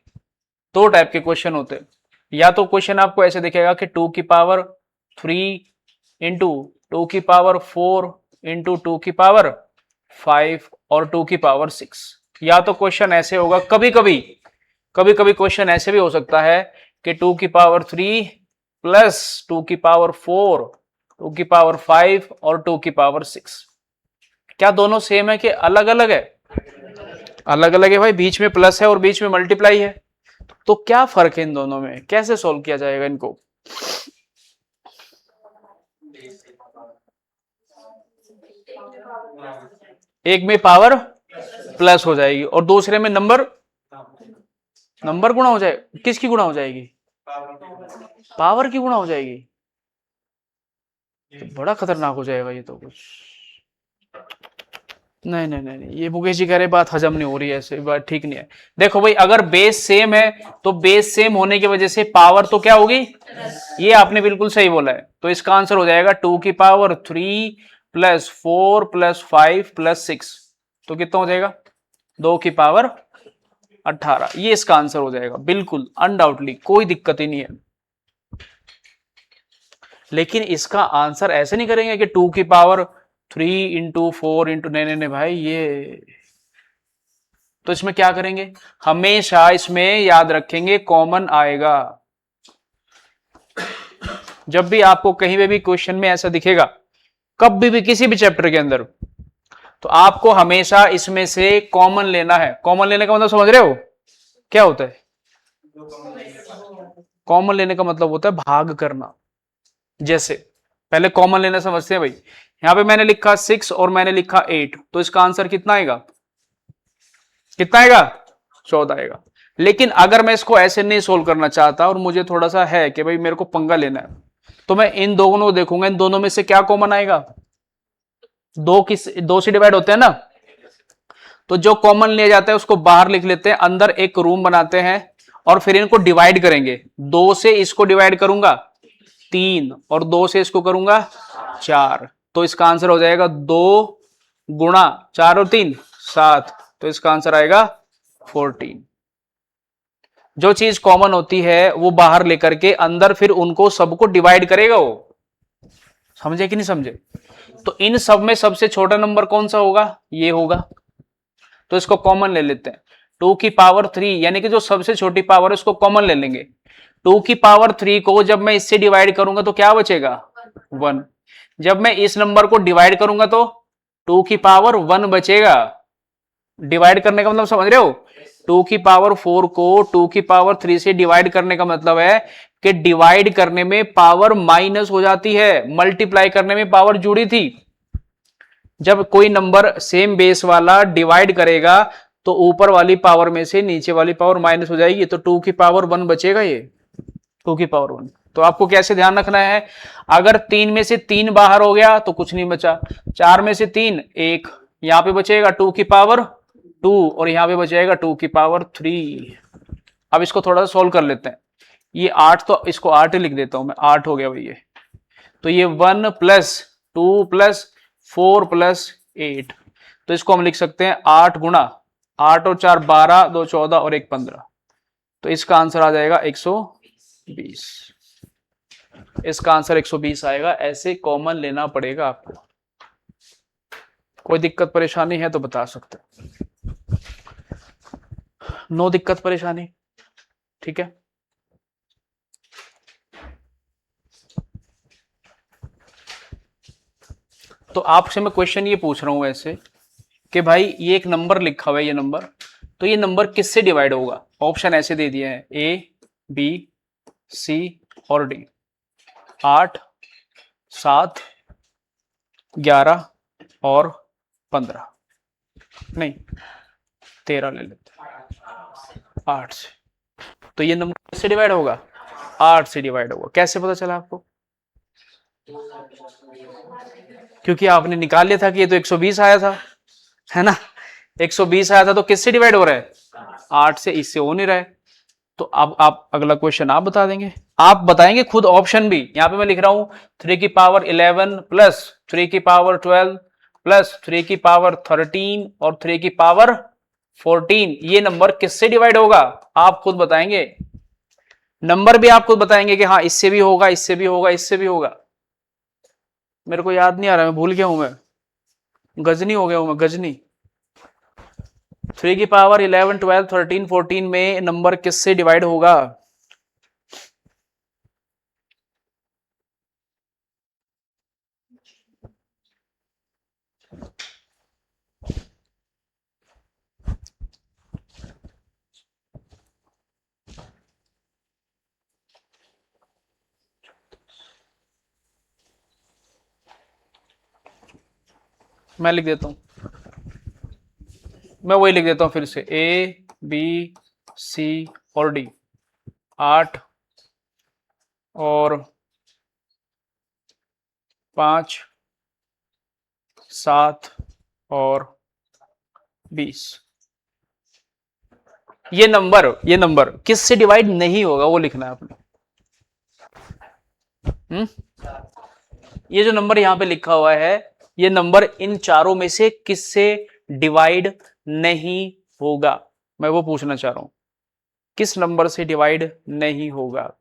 2 टाइप के क्वेश्चन होते हैं। या तो क्वेश्चन आपको ऐसे दिखेगा कि 2 की पावर 3 इंटू 2 की पावर 4 इंटू 2 की पावर 5 और 2 की पावर 6। या तो क्वेश्चन ऐसे होगा, कभी कभी क्वेश्चन ऐसे भी हो सकता है कि 2 की पावर 3 प्लस 2 की पावर 4, 2 की पावर 5 और 2 की पावर 6। क्या दोनों सेम है कि अलग अलग है? अलग अलग है भाई, बीच में प्लस है और बीच में मल्टीप्लाई है। तो क्या फर्क है इन दोनों में, कैसे सोल्व किया जाएगा इनको? एक में पावर प्लस हो जाएगी और दूसरे में नंबर गुणा हो जाएगी। किसकी गुणा हो जाएगी? पावर की गुणा हो जाएगी। तो बड़ा खतरनाक हो जाएगा ये तो कुछ। नहीं नहीं नहीं, ये मुकेश जी कह रहे बात हजम नहीं हो रही है, ऐसे बात ठीक नहीं है। देखो भाई, अगर बेस सेम है तो बेस सेम होने की वजह से पावर तो क्या होगी, ये आपने बिल्कुल सही बोला है। तो इसका आंसर हो जाएगा 2 की पावर 3 प्लस 4 प्लस 5 प्लस 6, तो कितना हो जाएगा 2 की पावर 18। ये इसका आंसर हो जाएगा बिल्कुल अनडाउटली, कोई दिक्कत ही नहीं है। लेकिन इसका आंसर ऐसे नहीं करेंगे कि 2 की पावर 3 इंटू 4 इंटू, नहीं नहीं भाई, ये तो इसमें क्या करेंगे, हमेशा इसमें याद रखेंगे कॉमन आएगा। जब भी आपको कहीं पे भी क्वेश्चन में ऐसा दिखेगा, कभी भी किसी भी चैप्टर के अंदर, तो आपको हमेशा इसमें से कॉमन लेना है। कॉमन लेने का मतलब समझ रहे हो क्या होता है? कॉमन लेने का मतलब होता है भाग करना। जैसे पहले कॉमन लेना समझते हैं भाई, यहां पे मैंने लिखा 6 और मैंने लिखा 8, तो इसका आंसर कितना आएगा? कितना आएगा? 14 आएगा। लेकिन अगर मैं इसको ऐसे नहीं सोल्व करना चाहता और मुझे थोड़ा सा है कि भाई मेरे को पंगा लेना है, तो मैं इन दोनों को देखूंगा, इन दोनों में से क्या कॉमन आएगा। 2 से डिवाइड होते हैं ना, तो जो कॉमन लिया जाता है उसको बाहर लिख लेते हैं, अंदर एक रूम बनाते हैं और फिर इनको डिवाइड करेंगे। 2 से इसको डिवाइड करूंगा 3 और 2 से इसको करूंगा 4, तो इसका आंसर हो जाएगा 2 गुणा 4 और 3 7, तो इसका आंसर आएगा 14। जो चीज कॉमन होती है वो बाहर लेकर के अंदर फिर उनको सबको डिवाइड करेगा वो। समझे कि नहीं समझे? तो इन सब में सबसे छोटा नंबर कौन सा होगा? ये होगा, तो इसको कॉमन ले लेते हैं। 2 की पावर 3 यानी कि जो सबसे छोटी पावर है उसको कॉमन ले लेंगे। 2 की पावर 3 को जब मैं इससे डिवाइड करूंगा तो क्या बचेगा? 1। जब मैं इस नंबर को डिवाइड करूंगा तो 2 की पावर 1 बचेगा। डिवाइड करने का मतलब समझ रहे हो? 2 की पावर 4 को 2 की पावर 3 से डिवाइड करने का मतलब है कि डिवाइड करने में पावर माइनस हो जाती है, मल्टीप्लाई करने में पावर जुड़ी थी। जब कोई नंबर सेम बेस वाला डिवाइड करेगा तो ऊपर वाली पावर में से नीचे वाली पावर माइनस हो जाएगी, तो 2 की पावर 1 बचेगा, ये 2 की पावर 1। तो आपको कैसे ध्यान रखना है, अगर 3 में से 3 बाहर हो गया तो कुछ नहीं बचा, 4 में से 3 1, यहां पे बचेगा 2 की पावर 2 और यहां पे बचेगा 2 की पावर 3। अब इसको थोड़ा सा सोल्व कर लेते हैं। ये 8, तो इसको 8 लिख देता हूं मैं, 8 हो गया भाई ये। तो ये 1 प्लस 2 प्लस 4 प्लस 8, तो इसको हम लिख सकते हैं 8 गुणा 8 और 4 12, 2 14 और 1 15। तो इसका आंसर आ जाएगा 120। इसका आंसर 120 आएगा। ऐसे कॉमन लेना पड़ेगा आपको। कोई दिक्कत परेशानी है तो बता सकते हैं। नो दिक्कत परेशानी, ठीक है। तो आपसे मैं क्वेश्चन ये पूछ रहा हूं ऐसे कि भाई ये एक नंबर लिखा हुआ है, ये नंबर, तो ये नंबर किससे डिवाइड होगा? ऑप्शन ऐसे दे दिए हैं, ए, बी, सी और डी। 8, 7, 11 और 15, नहीं 13 ले लेते हैं, 8 से। तो ये नंबर किससे डिवाइड होगा? 8 से डिवाइड होगा। कैसे पता चला आपको? क्योंकि आपने निकाल लिया था कि ये तो 120 आया था, है ना। 120 आया था तो किससे डिवाइड हो रहा है? 8 से। इससे हो नहीं रहा है। तो अब आप अगला क्वेश्चन आप बता देंगे, आप बताएंगे खुद ऑप्शन भी। यहां पे मैं लिख रहा हूं 3 की पावर 11 प्लस 3 की पावर 12 प्लस 3 की पावर 13 और 3 की पावर 14। ये नंबर किससे डिवाइड होगा? आप खुद बताएंगे। नंबर भी आप खुद बताएंगे कि हाँ इससे भी होगा, इससे भी होगा, इससे भी होगा। मेरे को याद नहीं आ रहा, मैं भूल गया हूं, मैं गजनी हो गया हूं, मैं गजनी। 3 की पावर 11 12 13 14 में नंबर किससे डिवाइड होगा? मैं लिख देता हूं, मैं वही लिख देता हूं फिर से, ए, बी, सी और डी। 8 और 5, 7 और 20। ये नंबर किससे डिवाइड नहीं होगा वो लिखना है आपने। ये जो नंबर यहां पे लिखा हुआ है, ये नंबर इन चारों में से किससे डिवाइड नहीं होगा? मैं वो पूछना चाह रहा हूं, किस नंबर से डिवाइड नहीं होगा?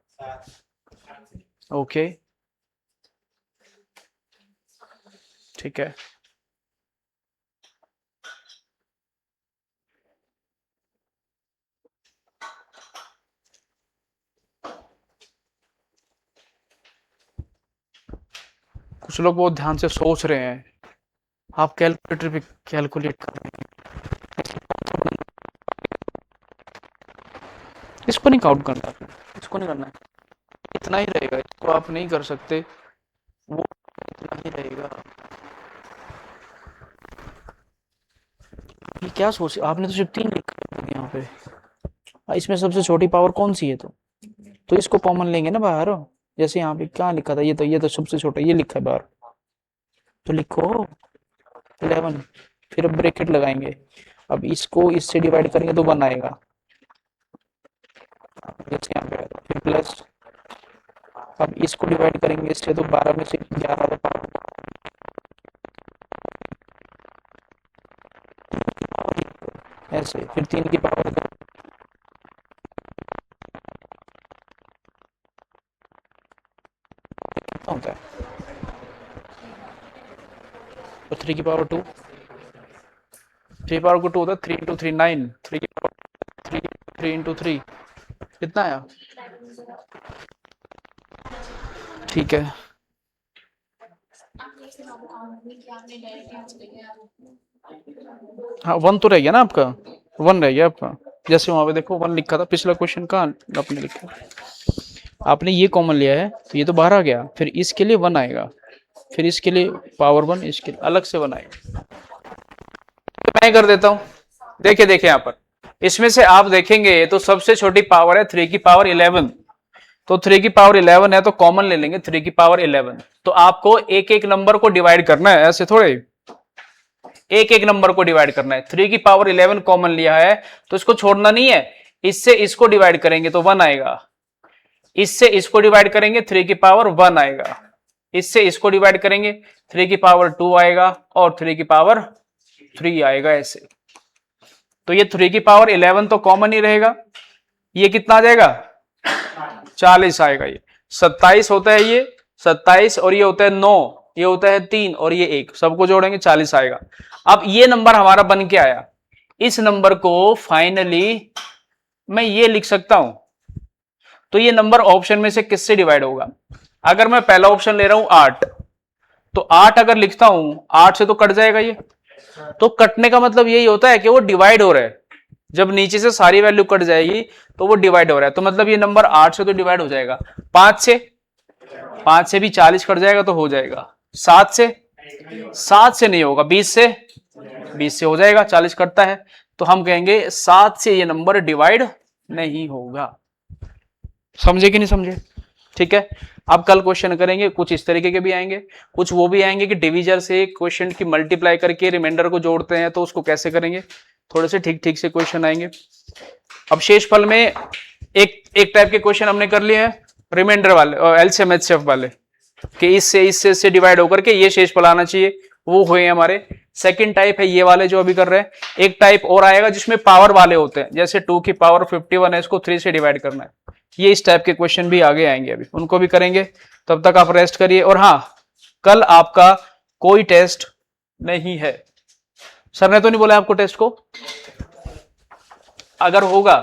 ओके, ठीक है। कुछ लोग बहुत ध्यान से सोच रहे हैं, आप कैलकुलेटर पे कैलकुलेट कर रहे हैं। इसको नहीं काउंट करना, इसको नहीं करना है, इतना ही रहेगा, इसको आप नहीं कर सकते, वो इतना ही रहेगा। ये क्या सोच, आपने तो सिर्फ 3 लिखा है यहाँ पे। इसमें सबसे छोटी पावर कौन सी है? तो इसको कॉमन लेंगे ना बाहर। जैसे यहाँ पे क्या लिखा था, ये तो सबसे छोटा ये लिखा है बाहर, तो लिखो 11, फिर ब्रैकेट लगाएंगे। अब इसको इससे डिवाइड करेंगे तो 1 आएगा, जैसे यहाँ पे आएगा, फिर प्लस। अब इसको डिवाइड करेंगे इससे तो 12 में से 11 ऐसे, फिर 3 की पावर कितना होता है? तो 3 की पावर 2, 3 पावर को 2 होता है, 3 इंटू 3 9, 3 की पावर 3, 3 इंटू 3 कितना आया? ठीक है, हाँ 1 तो रह गया ना आपका, 1 रह गया आपका। जैसे वहां पे देखो 1 लिखा था, पिछला क्वेश्चन कहाँ आपने लिखा? आपने ये कॉमन लिया है तो ये तो बाहर आ गया, फिर इसके लिए 1 आएगा, फिर इसके लिए पावर 1, इसके लिए अलग से 1 आएगा। तो मैं कर देता हूं, देखिए देखिए यहाँ पर, इसमें से आप देखेंगे तो सबसे छोटी पावर है 3 की पावर 11, तो 3 की पावर 11 है तो कॉमन ले लेंगे 3 की पावर 11। तो आपको एक एक नंबर को डिवाइड करना है, ऐसे थोड़े एक एक नंबर को डिवाइड करना है। 3 की पावर 11 कॉमन लिया है तो इसको छोड़ना नहीं है, इससे इसको डिवाइड करेंगे तो 1 आएगा, इससे इसको डिवाइड करेंगे 3 की पावर 1 आएगा, इससे इसको डिवाइड करेंगे 3 की पावर 2 आएगा और 3 की पावर 3 आएगा। ऐसे तो ये 3 की पावर 11 तो कॉमन ही रहेगा, ये कितना आ जाएगा 40 आएगा। ये 27 होता है, ये 27 और ये होता है 9, ये होता है 3 और ये 1, सबको जोड़ेंगे 40 आएगा। अब ये नंबर हमारा बन के आया, इस नंबर को फाइनली मैं ये लिख सकता हूं। तो ये नंबर ऑप्शन में से किससे डिवाइड होगा? अगर मैं पहला ऑप्शन ले रहा हूं 8, तो 8 अगर लिखता हूं 8 से तो कट जाएगा ये, तो कटने का मतलब यही होता है कि वो डिवाइड हो रहा है। जब नीचे से सारी वैल्यू कट जाएगी तो वो डिवाइड हो रहा है, तो मतलब ये नंबर 8 से तो डिवाइड हो जाएगा। 5 से भी 40 कट जाएगा तो हो जाएगा। 7 से नहीं होगा, 20 से हो जाएगा, 40 कटता है, तो हम कहेंगे 7 से ये नंबर डिवाइड नहीं होगा। समझे कि नहीं समझे? ठीक है, अब कल क्वेश्चन करेंगे, कुछ इस तरीके के भी आएंगे, कुछ वो भी आएंगे कि डिविजन से क्वेश्चन की मल्टीप्लाई करके रिमाइंडर को जोड़ते हैं, तो उसको कैसे करेंगे, थोड़े से ठीक से क्वेश्चन आएंगे। अब शेषफल में एक टाइप के क्वेश्चन हमने कर लिए हैं, रिमाइंडर वाले और एलसीएम एचसीएफ वाले, कि इससे डिवाइड होकर के ये शेषफल आना चाहिए, वो हुए हमारे। सेकंड टाइप है ये वाले जो अभी कर रहे हैं। एक टाइप और आएगा जिसमें पावर वाले होते हैं, जैसे 2 की पावर 51 है, इसको 3 से डिवाइड करना है। ये इस टाइप के क्वेश्चन भी आगे आएंगे, अभी उनको भी करेंगे। तब तक आप रेस्ट करिए। और हाँ, कल आपका कोई टेस्ट नहीं है। सर ने तो नहीं बोला आपको टेस्ट को, अगर होगा